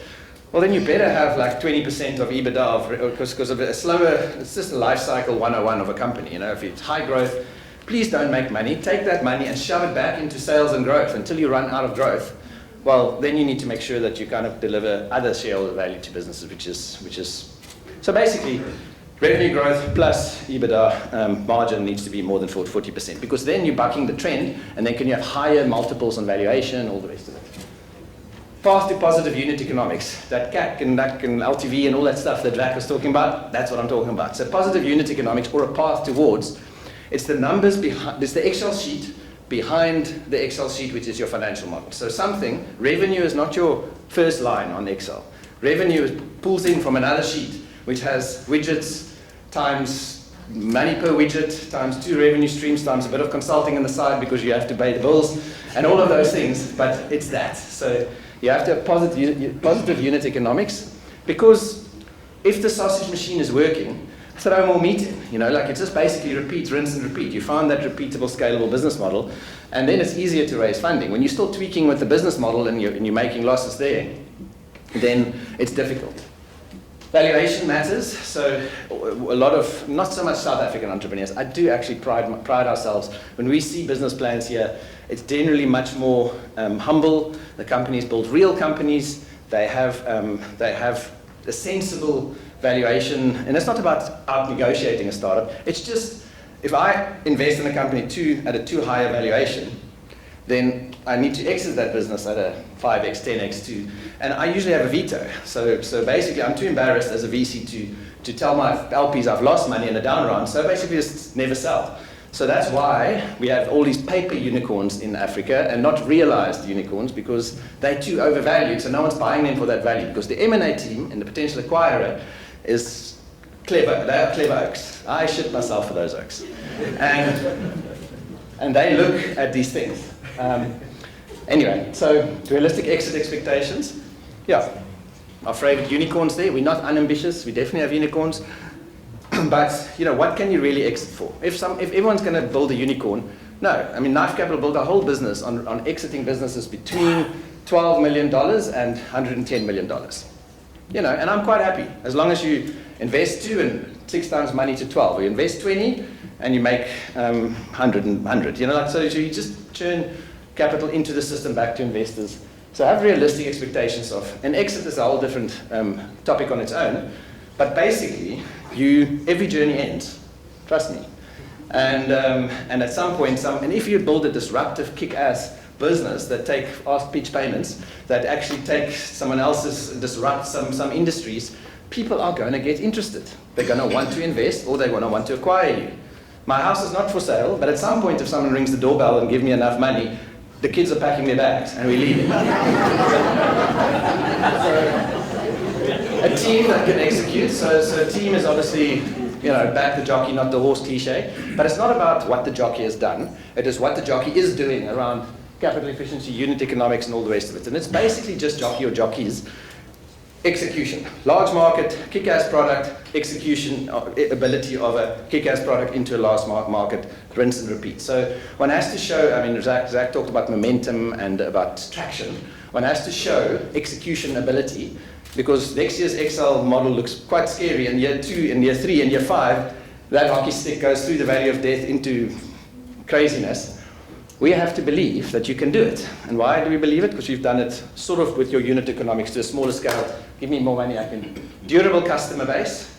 well then you better have like 20% of EBITDA because of a slower, it's just a life cycle 101 of a company. If it's high growth, please don't make money. Take that money and shove it back into sales and growth until you run out of growth. Well, then you need to make sure that you kind of deliver other shareholder value to businesses, which is so basically revenue growth plus EBITDA margin needs to be more than 40%, because then you're bucking the trend, and then can you have higher multiples on valuation, all the rest of it. Path to positive unit economics, that CAC and DAC and LTV and all that stuff that Vac was talking about, that's what I'm talking about. So positive unit economics, or a path towards, it's the numbers behind, it's the Excel sheet behind the Excel sheet, which is your financial model. So revenue is not your first line on Excel. Revenue pulls in from another sheet, which has widgets times money per widget times 2 revenue streams times a bit of consulting on the side because you have to pay the bills and all of those things, but it's that. So you have to have positive unit economics, because if the sausage machine is working, throw more meat in, it's just basically repeat, rinse and repeat. You find that repeatable, scalable business model, and then it's easier to raise funding. When you're still tweaking with the business model and you're making losses there, then it's difficult. Valuation matters. So a lot of, not so much South African entrepreneurs, I do actually pride ourselves. When we see business plans here, it's generally much more humble. The companies build real companies. They have a sensible valuation. And it's not about out-negotiating a startup. It's just, if I invest in a company at a too high a valuation, then I need to exit that business at a 5x, 10x, and I usually have a veto. So basically, I'm too embarrassed as a VC to tell my LPs I've lost money in a down round, so basically just never sell. So that's why we have all these paper unicorns in Africa and not realized unicorns, because they're too overvalued, so no one's buying them for that value, because the M&A team and the potential acquirer is clever. They are clever oaks. I shit myself for those oaks. And they look at these things. Anyway, so realistic exit expectations. Yeah, our favorite unicorns there. We're not unambitious. We definitely have unicorns. But what can you really exit for? If everyone's going to build a unicorn, no. I mean, Knife Capital built a whole business on exiting businesses between $12 million and $110 million. And I'm quite happy as long as you invest 2 and 6 times money to 12, or you invest 20 and you make 100 and 100. So you just churn capital into the system back to investors. So have realistic expectations of an exit is a whole different topic on its own. But basically, every journey ends. Trust me. And at some point, and if you build a disruptive, kick-ass business that ask pitch payments, that actually take someone else's, disrupt some industries, people are going to get interested. They're going to want to invest, or they're going to want to acquire you. My house is not for sale, but at some point, if someone rings the doorbell and gives me enough money, the kids are packing their bags and we're leaving. A team that can execute. So a team is obviously, back the jockey, not the horse cliche. But it's not about what the jockey has done. It is what the jockey is doing around capital efficiency, unit economics, and all the rest of it. And it's basically just jockey or jockeys. Execution. Large market, kick-ass product, execution, ability of a kick-ass product into a large market, rinse and repeat. So one has to show, Zach talked about momentum and about traction. One has to show execution ability, because next year's Excel model looks quite scary. In year 2, in year 3, in year 5, that hockey stick goes through the valley of death into craziness. We have to believe that you can do it. And why do we believe it? Because you've done it sort of with your unit economics to a smaller scale. Give me more money, I can. Durable customer base.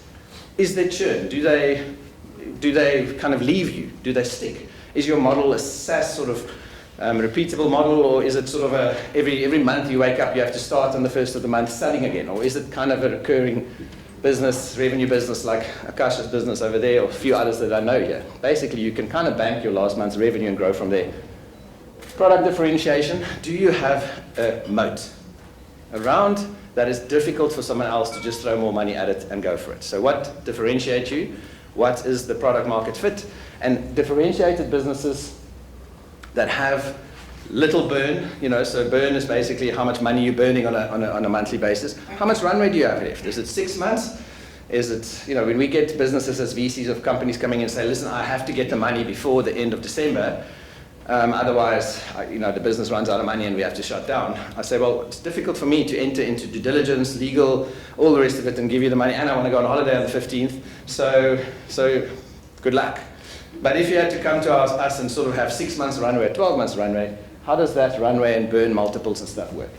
Is there churn? Do they kind of leave you? Do they stick? Is your model a SaaS sort of repeatable model, or is it sort of every month you wake up, you have to start on the first of the month selling again? Or is it kind of a recurring business, revenue business like Akasha's business over there, or a few others that I know here? Basically, you can kind of bank your last month's revenue and grow from there. Product differentiation. Do you have a moat around that is difficult for someone else to just throw more money at it and go for it? So what differentiates you? What is the product market fit? And differentiated businesses that have little burn, so burn is basically how much money you're burning on a monthly basis. How much runway do you have left? Is it 6 months? Is it, when we get businesses as VCs of companies coming in and say, listen, I have to get the money before the end of December, otherwise, the business runs out of money and we have to shut down. I say, well, it's difficult for me to enter into due diligence, legal, all the rest of it and give you the money, and I want to go on holiday on the 15th, so good luck. But if you had to come to us and sort of have 6 months runway, 12 months runway, how does that runway and burn multiples and stuff work?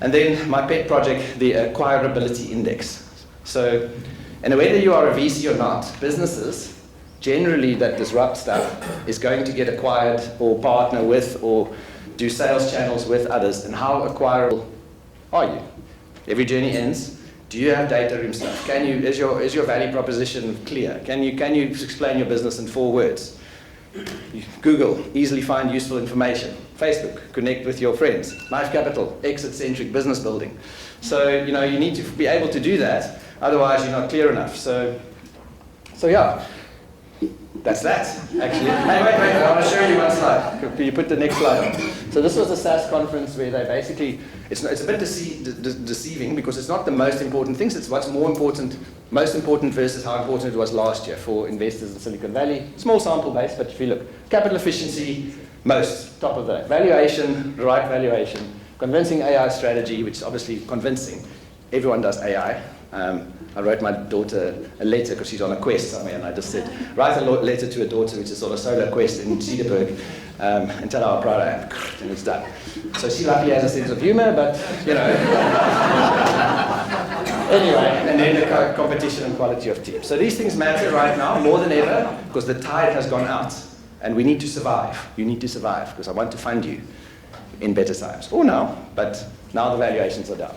And then my pet project, the acquirability index. So, and whether you are a VC or not, businesses generally that disrupt stuff is going to get acquired or partner with or do sales channels with others. And how acquirable are you? Every journey ends. Do you have data room stuff? Is your value proposition clear? Can you explain your business in 4 words? Google, easily find useful information. Facebook, connect with your friends. Knife Capital, exit-centric business building. So, you need to be able to do that. Otherwise, you're not clear enough. So yeah, that's that, actually. Hey, wait, I want to show you one slide. Can you put the next slide on? So this was a SaaS conference where they basically, it's a bit deceiving because it's not the most important things, it's what's most important versus how important it was last year for investors in Silicon Valley. Small sample base, but if you look, capital efficiency, most, top of that. Valuation, right valuation. Convincing AI strategy, which is obviously convincing. Everyone does AI. I wrote my daughter a letter because she's on a quest somewhere, and I just said, write a letter to a daughter, which is sort of a solo quest in Cedarburg, and tell her how proud I am, and it's done. So she luckily has a sense of humor, but, anyway, and then the competition and quality of team. So these things matter right now more than ever because the tide has gone out. And we need to survive. You need to survive, because I want to fund you in better times. Or now, but now the valuations are down.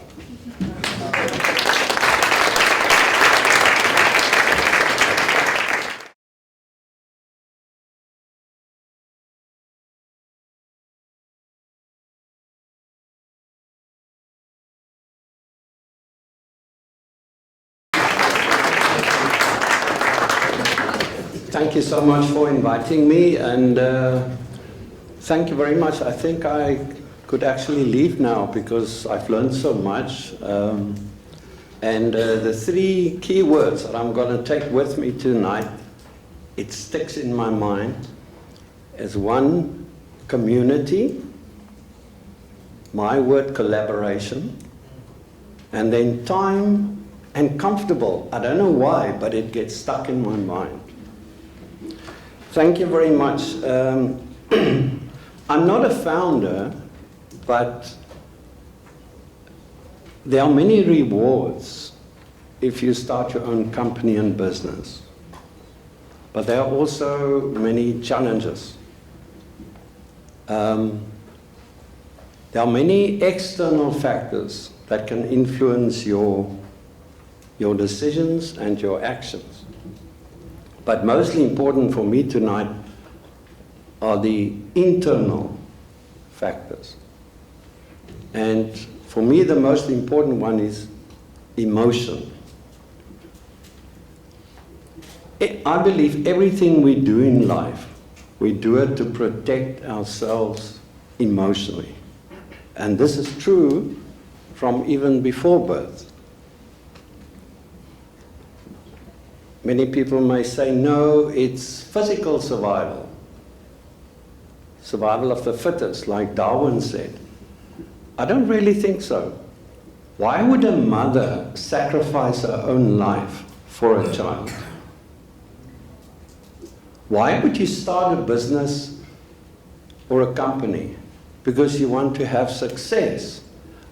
Thank you so much for inviting me, and thank you very much. I think I could actually leave now because I've learned so much. And the 3 key words that I'm going to take with me tonight, it sticks in my mind, as 1, community, my word, collaboration, and then time and comfortable. I don't know why, but it gets stuck in my mind. Thank you very much. I'm not a founder, but there are many rewards if you start your own company and business. But there are also many challenges. There are many external factors that can influence your decisions and your actions. But mostly important for me tonight are the internal factors. And for me, the most important one is emotion. I believe everything we do in life, we do it to protect ourselves emotionally. And this is true from even before birth. Many people may say, no, it's physical survival. Survival of the fittest, like Darwin said. I don't really think so. Why would a mother sacrifice her own life for a child? Why would you start a business or a company? Because you want to have success.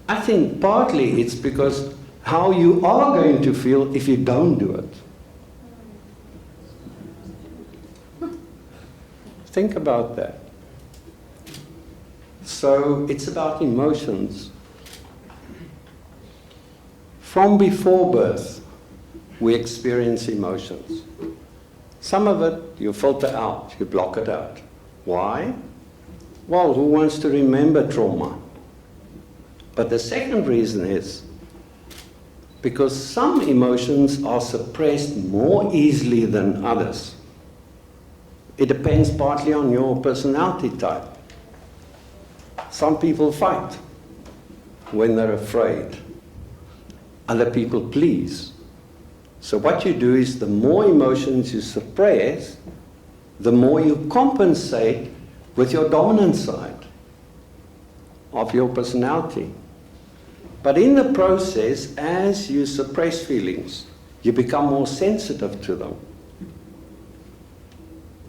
I think partly it's because how you are going to feel if you don't do it. Think about that. So it's about emotions. From before birth, we experience emotions. Some of it you filter out, you block it out. Why? Well, who wants to remember trauma? But the second reason is because some emotions are suppressed more easily than others. It depends partly on your personality type. Some people fight when they're afraid. Other people please. So what you do is the more emotions you suppress, the more you compensate with your dominant side of your personality. But in the process, as you suppress feelings, you become more sensitive to them.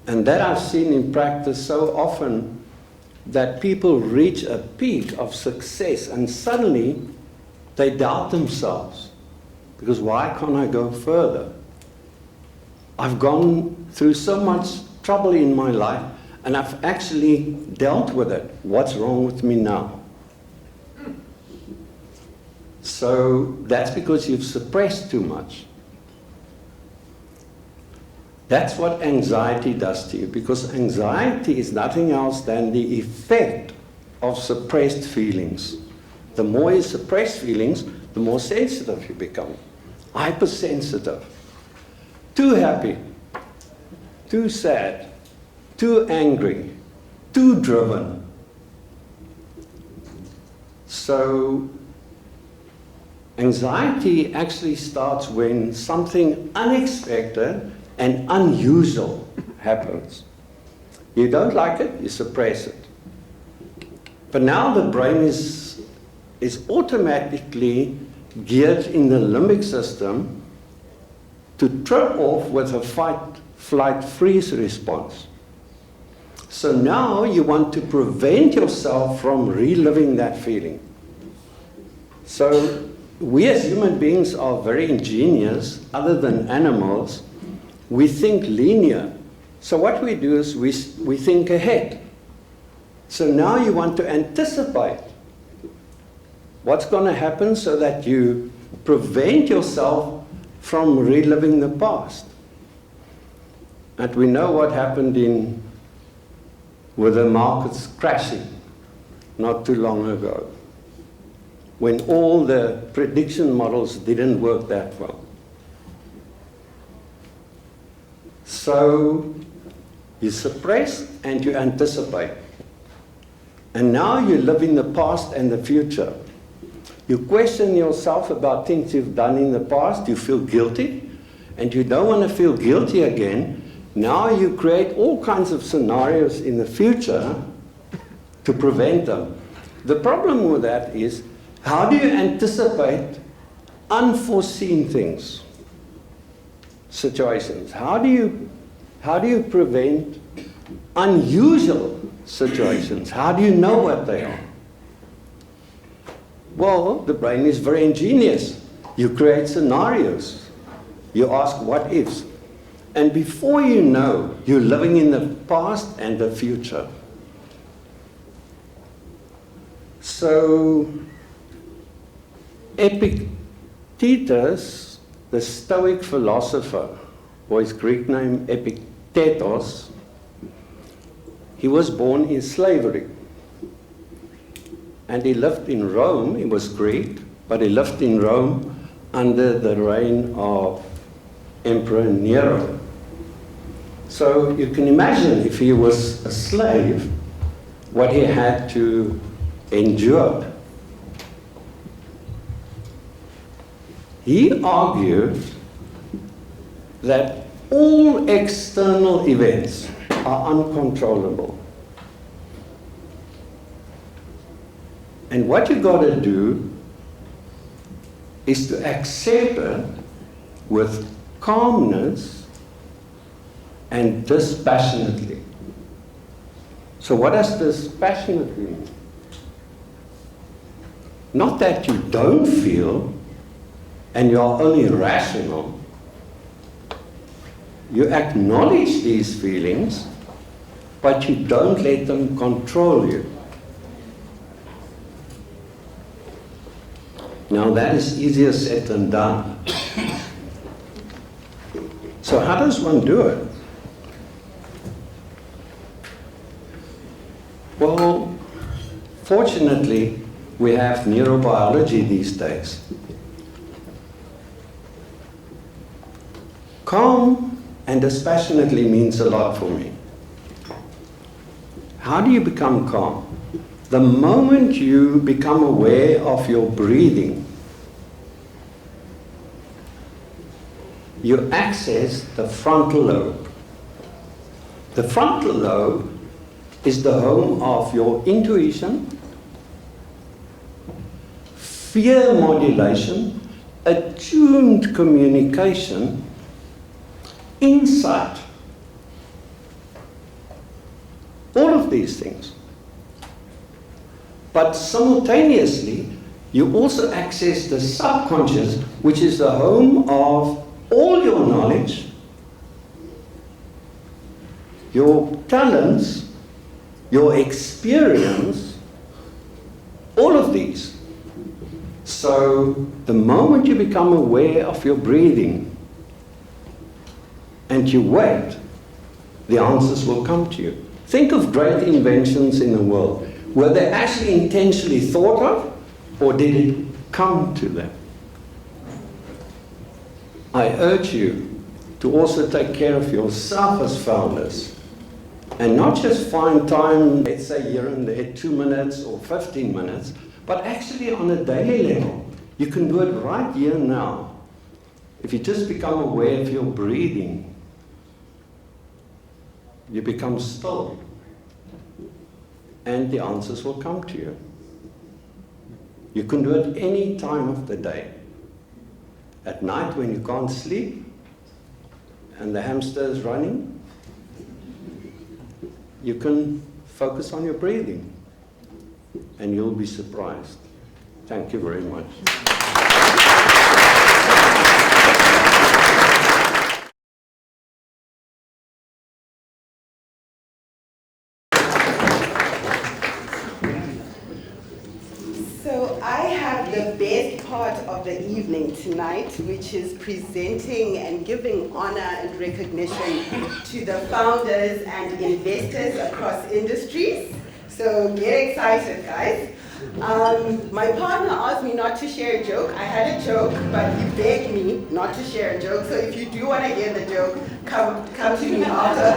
And that I've seen in practice so often, that people reach a peak of success and suddenly they doubt themselves. Because why can't I go further? I've gone through so much trouble in my life and I've actually dealt with it. What's wrong with me now? So that's because you've suppressed too much. That's what anxiety does to you, because anxiety is nothing else than the effect of suppressed feelings. The more you suppress feelings, the more sensitive you become. Hypersensitive. Too happy. Too sad. Too angry. Too driven. So, anxiety actually starts when something unexpected and unusual happens. You don't like it, you suppress it. But now the brain is automatically geared in the limbic system to trip off with a fight, flight, freeze response. So now you want to prevent yourself from reliving that feeling. So we as human beings are very ingenious, other than animals. We think linear. So what we do is we think ahead. So now you want to anticipate what's going to happen so that you prevent yourself from reliving the past. And we know what happened with the markets crashing not too long ago, when all the prediction models didn't work that well. So you suppress and you anticipate. And now you live in the past and the future. You question yourself about things you've done in the past, you feel guilty, and you don't want to feel guilty again. Now you create all kinds of scenarios in the future to prevent them. The problem with that is, how do you anticipate unforeseen things, situations? How do you prevent unusual situations? How do you know what they are? Well, the brain is very ingenious. You create scenarios. You ask what ifs. And before you know, you're living in the past and the future. So, Epictetus, the Stoic philosopher, or his Greek name Epictetus, he was born in slavery. And he lived in Rome. He was Greek, but he lived in Rome under the reign of Emperor Nero. So you can imagine, if he was a slave, what he had to endure. He argued that all external events are uncontrollable. And what you got to do is to accept it with calmness and dispassionately. So what does dispassionately mean? Not that you don't feel and you are only rational. You acknowledge these feelings, but you don't let them control you. Now that is easier said than done. So how does one do it? Well, fortunately, we have neurobiology these days. Calm and dispassionately means a lot for me. How do you become calm? The moment you become aware of your breathing, you access the frontal lobe. The frontal lobe is the home of your intuition, fear modulation, attuned communication, insight. All of these things. But simultaneously, you also access the subconscious, which is the home of all your knowledge, your talents, your experience, all of these. So the moment you become aware of your breathing and you wait, the answers will come to you. Think of great inventions in the world. Were they actually intentionally thought of, or did it come to them? I urge you to also take care of yourself as founders, and not just find time, let's say here and there, 2 minutes or 15 minutes, but actually on a daily level. You can do it right here and now. If you just become aware of your breathing, you become still, and the answers will come to you. You can do it any time of the day. At night when you can't sleep and the hamster is running, you can focus on your breathing and you'll be surprised. Thank you very much. the best part of the evening tonight, which is presenting and giving honor and recognition to the founders and investors across industries. So get excited, guys. My partner asked me not to share a joke. I had a joke, but he begged me not to share a joke. So if you do want to hear the joke, come to me after.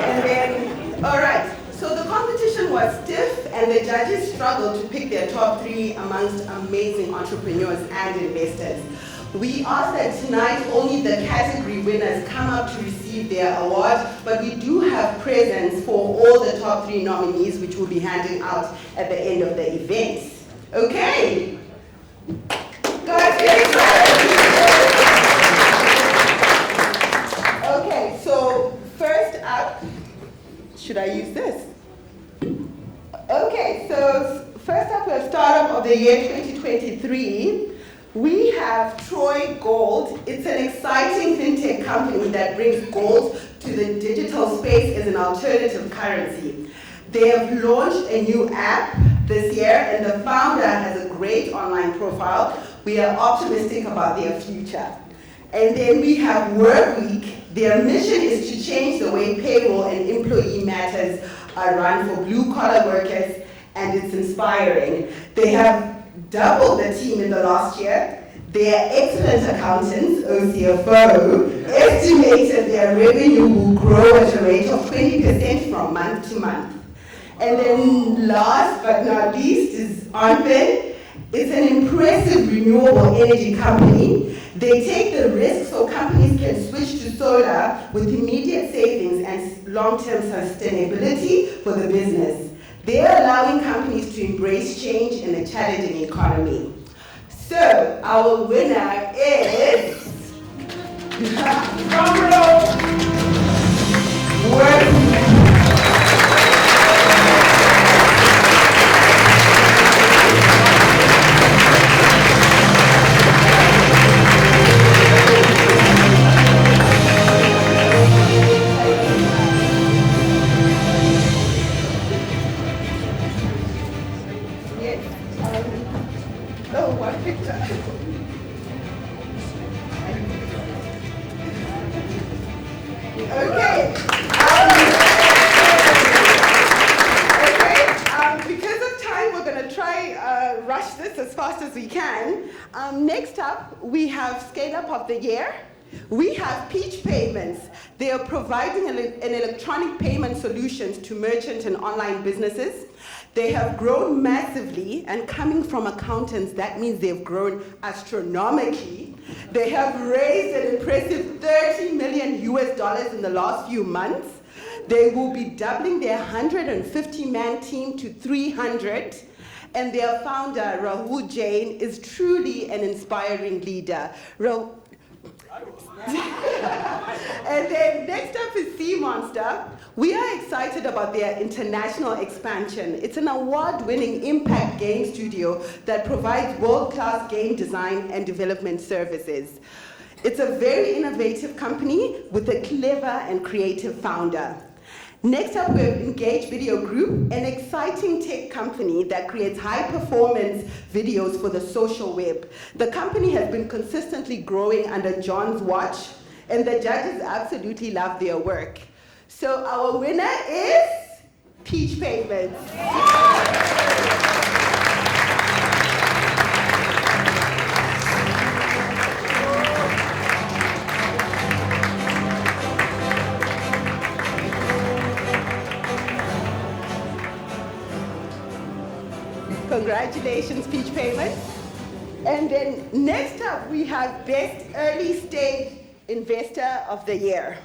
And then, all right. So the competition was stiff, and the judges struggled to pick their top 3 amongst amazing entrepreneurs and investors. We asked that tonight only the category winners come up to receive their award, but we do have presents for all the top 3 nominees, which we'll be handing out at the end of the event. Okay? Guys, get excited! Okay, so first up, should I use this? Okay, so first up, we have startup of the year 2023. We have Troy Gold. It's an exciting fintech company that brings gold to the digital space as an alternative currency. They have launched a new app this year, and the founder has a great online profile. We are optimistic about their future. And then we have Workweek. Their mission is to change the way payroll and employee matters are run for blue-collar workers, and it's inspiring. They have doubled the team in the last year. Their excellent accountants, OCFO, estimated their revenue will grow at a rate of 20% from month to month. And then last but not least is Onvin. It's an impressive renewable energy company. They take the risk so companies can switch to solar with immediate savings and long-term sustainability for the business. They're allowing companies to embrace change in a challenging economy. So, our winner is Workweek. Next up, we have Scale-Up of the Year. We have Peach Payments. They are providing an electronic payment solutions to merchant and online businesses. They have grown massively, and coming from accountants, that means they've grown astronomically. They have raised an impressive $30 million in the last few months. They will be doubling their 150-man team to 300. And their founder, Rahul Jain, is truly an inspiring leader. And then next up is Sea Monster. We are excited about their international expansion. It's an award-winning impact game studio that provides world-class game design and development services. It's a very innovative company with a clever and creative founder. Next up, we have Engage Video Group, an exciting tech company that creates high-performance videos for the social web. The company has been consistently growing under John's watch, and the judges absolutely love their work. So our winner is Peach Payments. Congratulations, Peach Payments. And then next up, we have Best Early Stage Investor of the Year.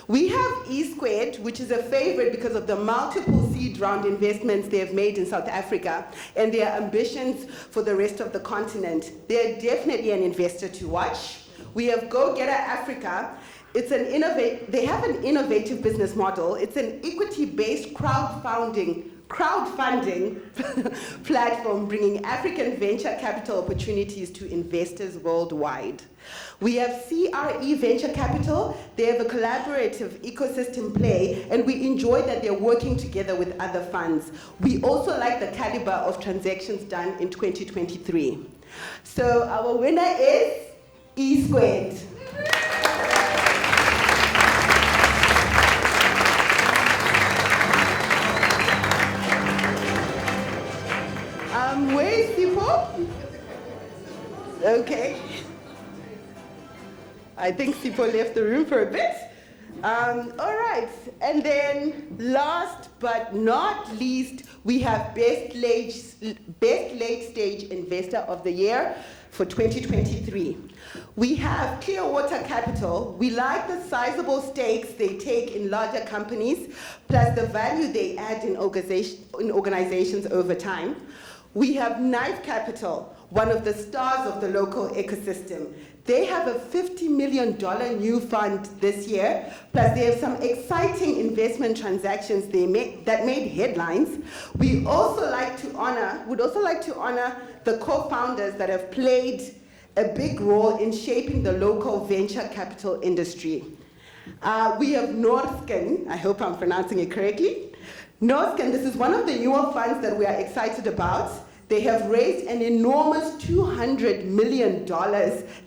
We have E-Squared, which is a favorite because of the multiple seed round investments they have made in South Africa and their ambitions for the rest of the continent. They're definitely an investor to watch. We have Go Getter Africa. They have an innovative business model. It's an equity-based crowdfunding crowdfunding platform bringing African venture capital opportunities to investors worldwide. We have CRE Venture Capital. They have a collaborative ecosystem play, and we enjoy that they're working together with other funds. We also like the caliber of transactions done in 2023. So our winner is E Squared. Where is Sipo? Okay. I think Sipo left the room for a bit. All right, and then last but not least, we have Best Late Stage Investor of the Year for 2023. We have Clearwater Capital. We like the sizable stakes they take in larger companies, plus the value they add in organizations over time. We have Knife Capital, one of the stars of the local ecosystem. They have a $50 million new fund this year, plus they have some exciting investment transactions that made headlines. Would also like to honor the co-founders that have played a big role in shaping the local venture capital industry. We have Norsken, I hope I'm pronouncing it correctly. Norsken, this is one of the newer funds that we are excited about. They have raised an enormous $200 million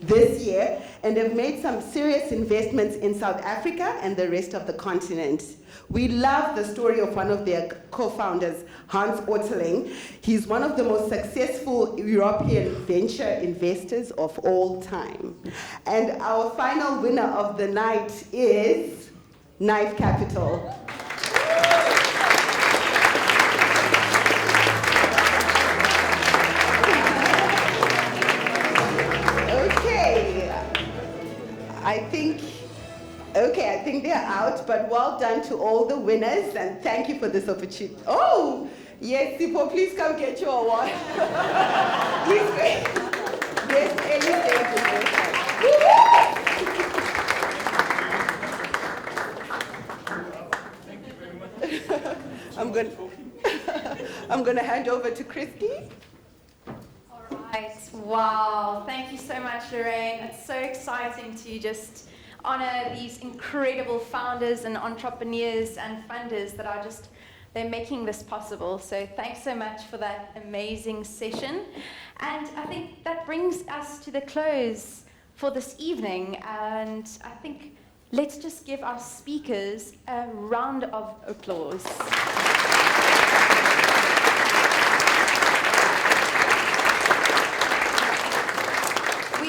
this year and have made some serious investments in South Africa and the rest of the continent. We love the story of one of their co-founders, Hans Otterling. He's one of the most successful European venture investors of all time. And our final winner of the night is Knife Capital. I think they're out, but well done to all the winners, and thank you for this opportunity. Oh, yes, Sipo, please come get your award. Please wait. Yes, I'm going to hand over to Christy. Right. Wow. Thank you so much, Lorraine. It's so exciting to just honor these incredible founders and entrepreneurs and funders that are they're making this possible. So thanks so much for that amazing session. And I think that brings us to the close for this evening. And I think let's just give our speakers a round of applause.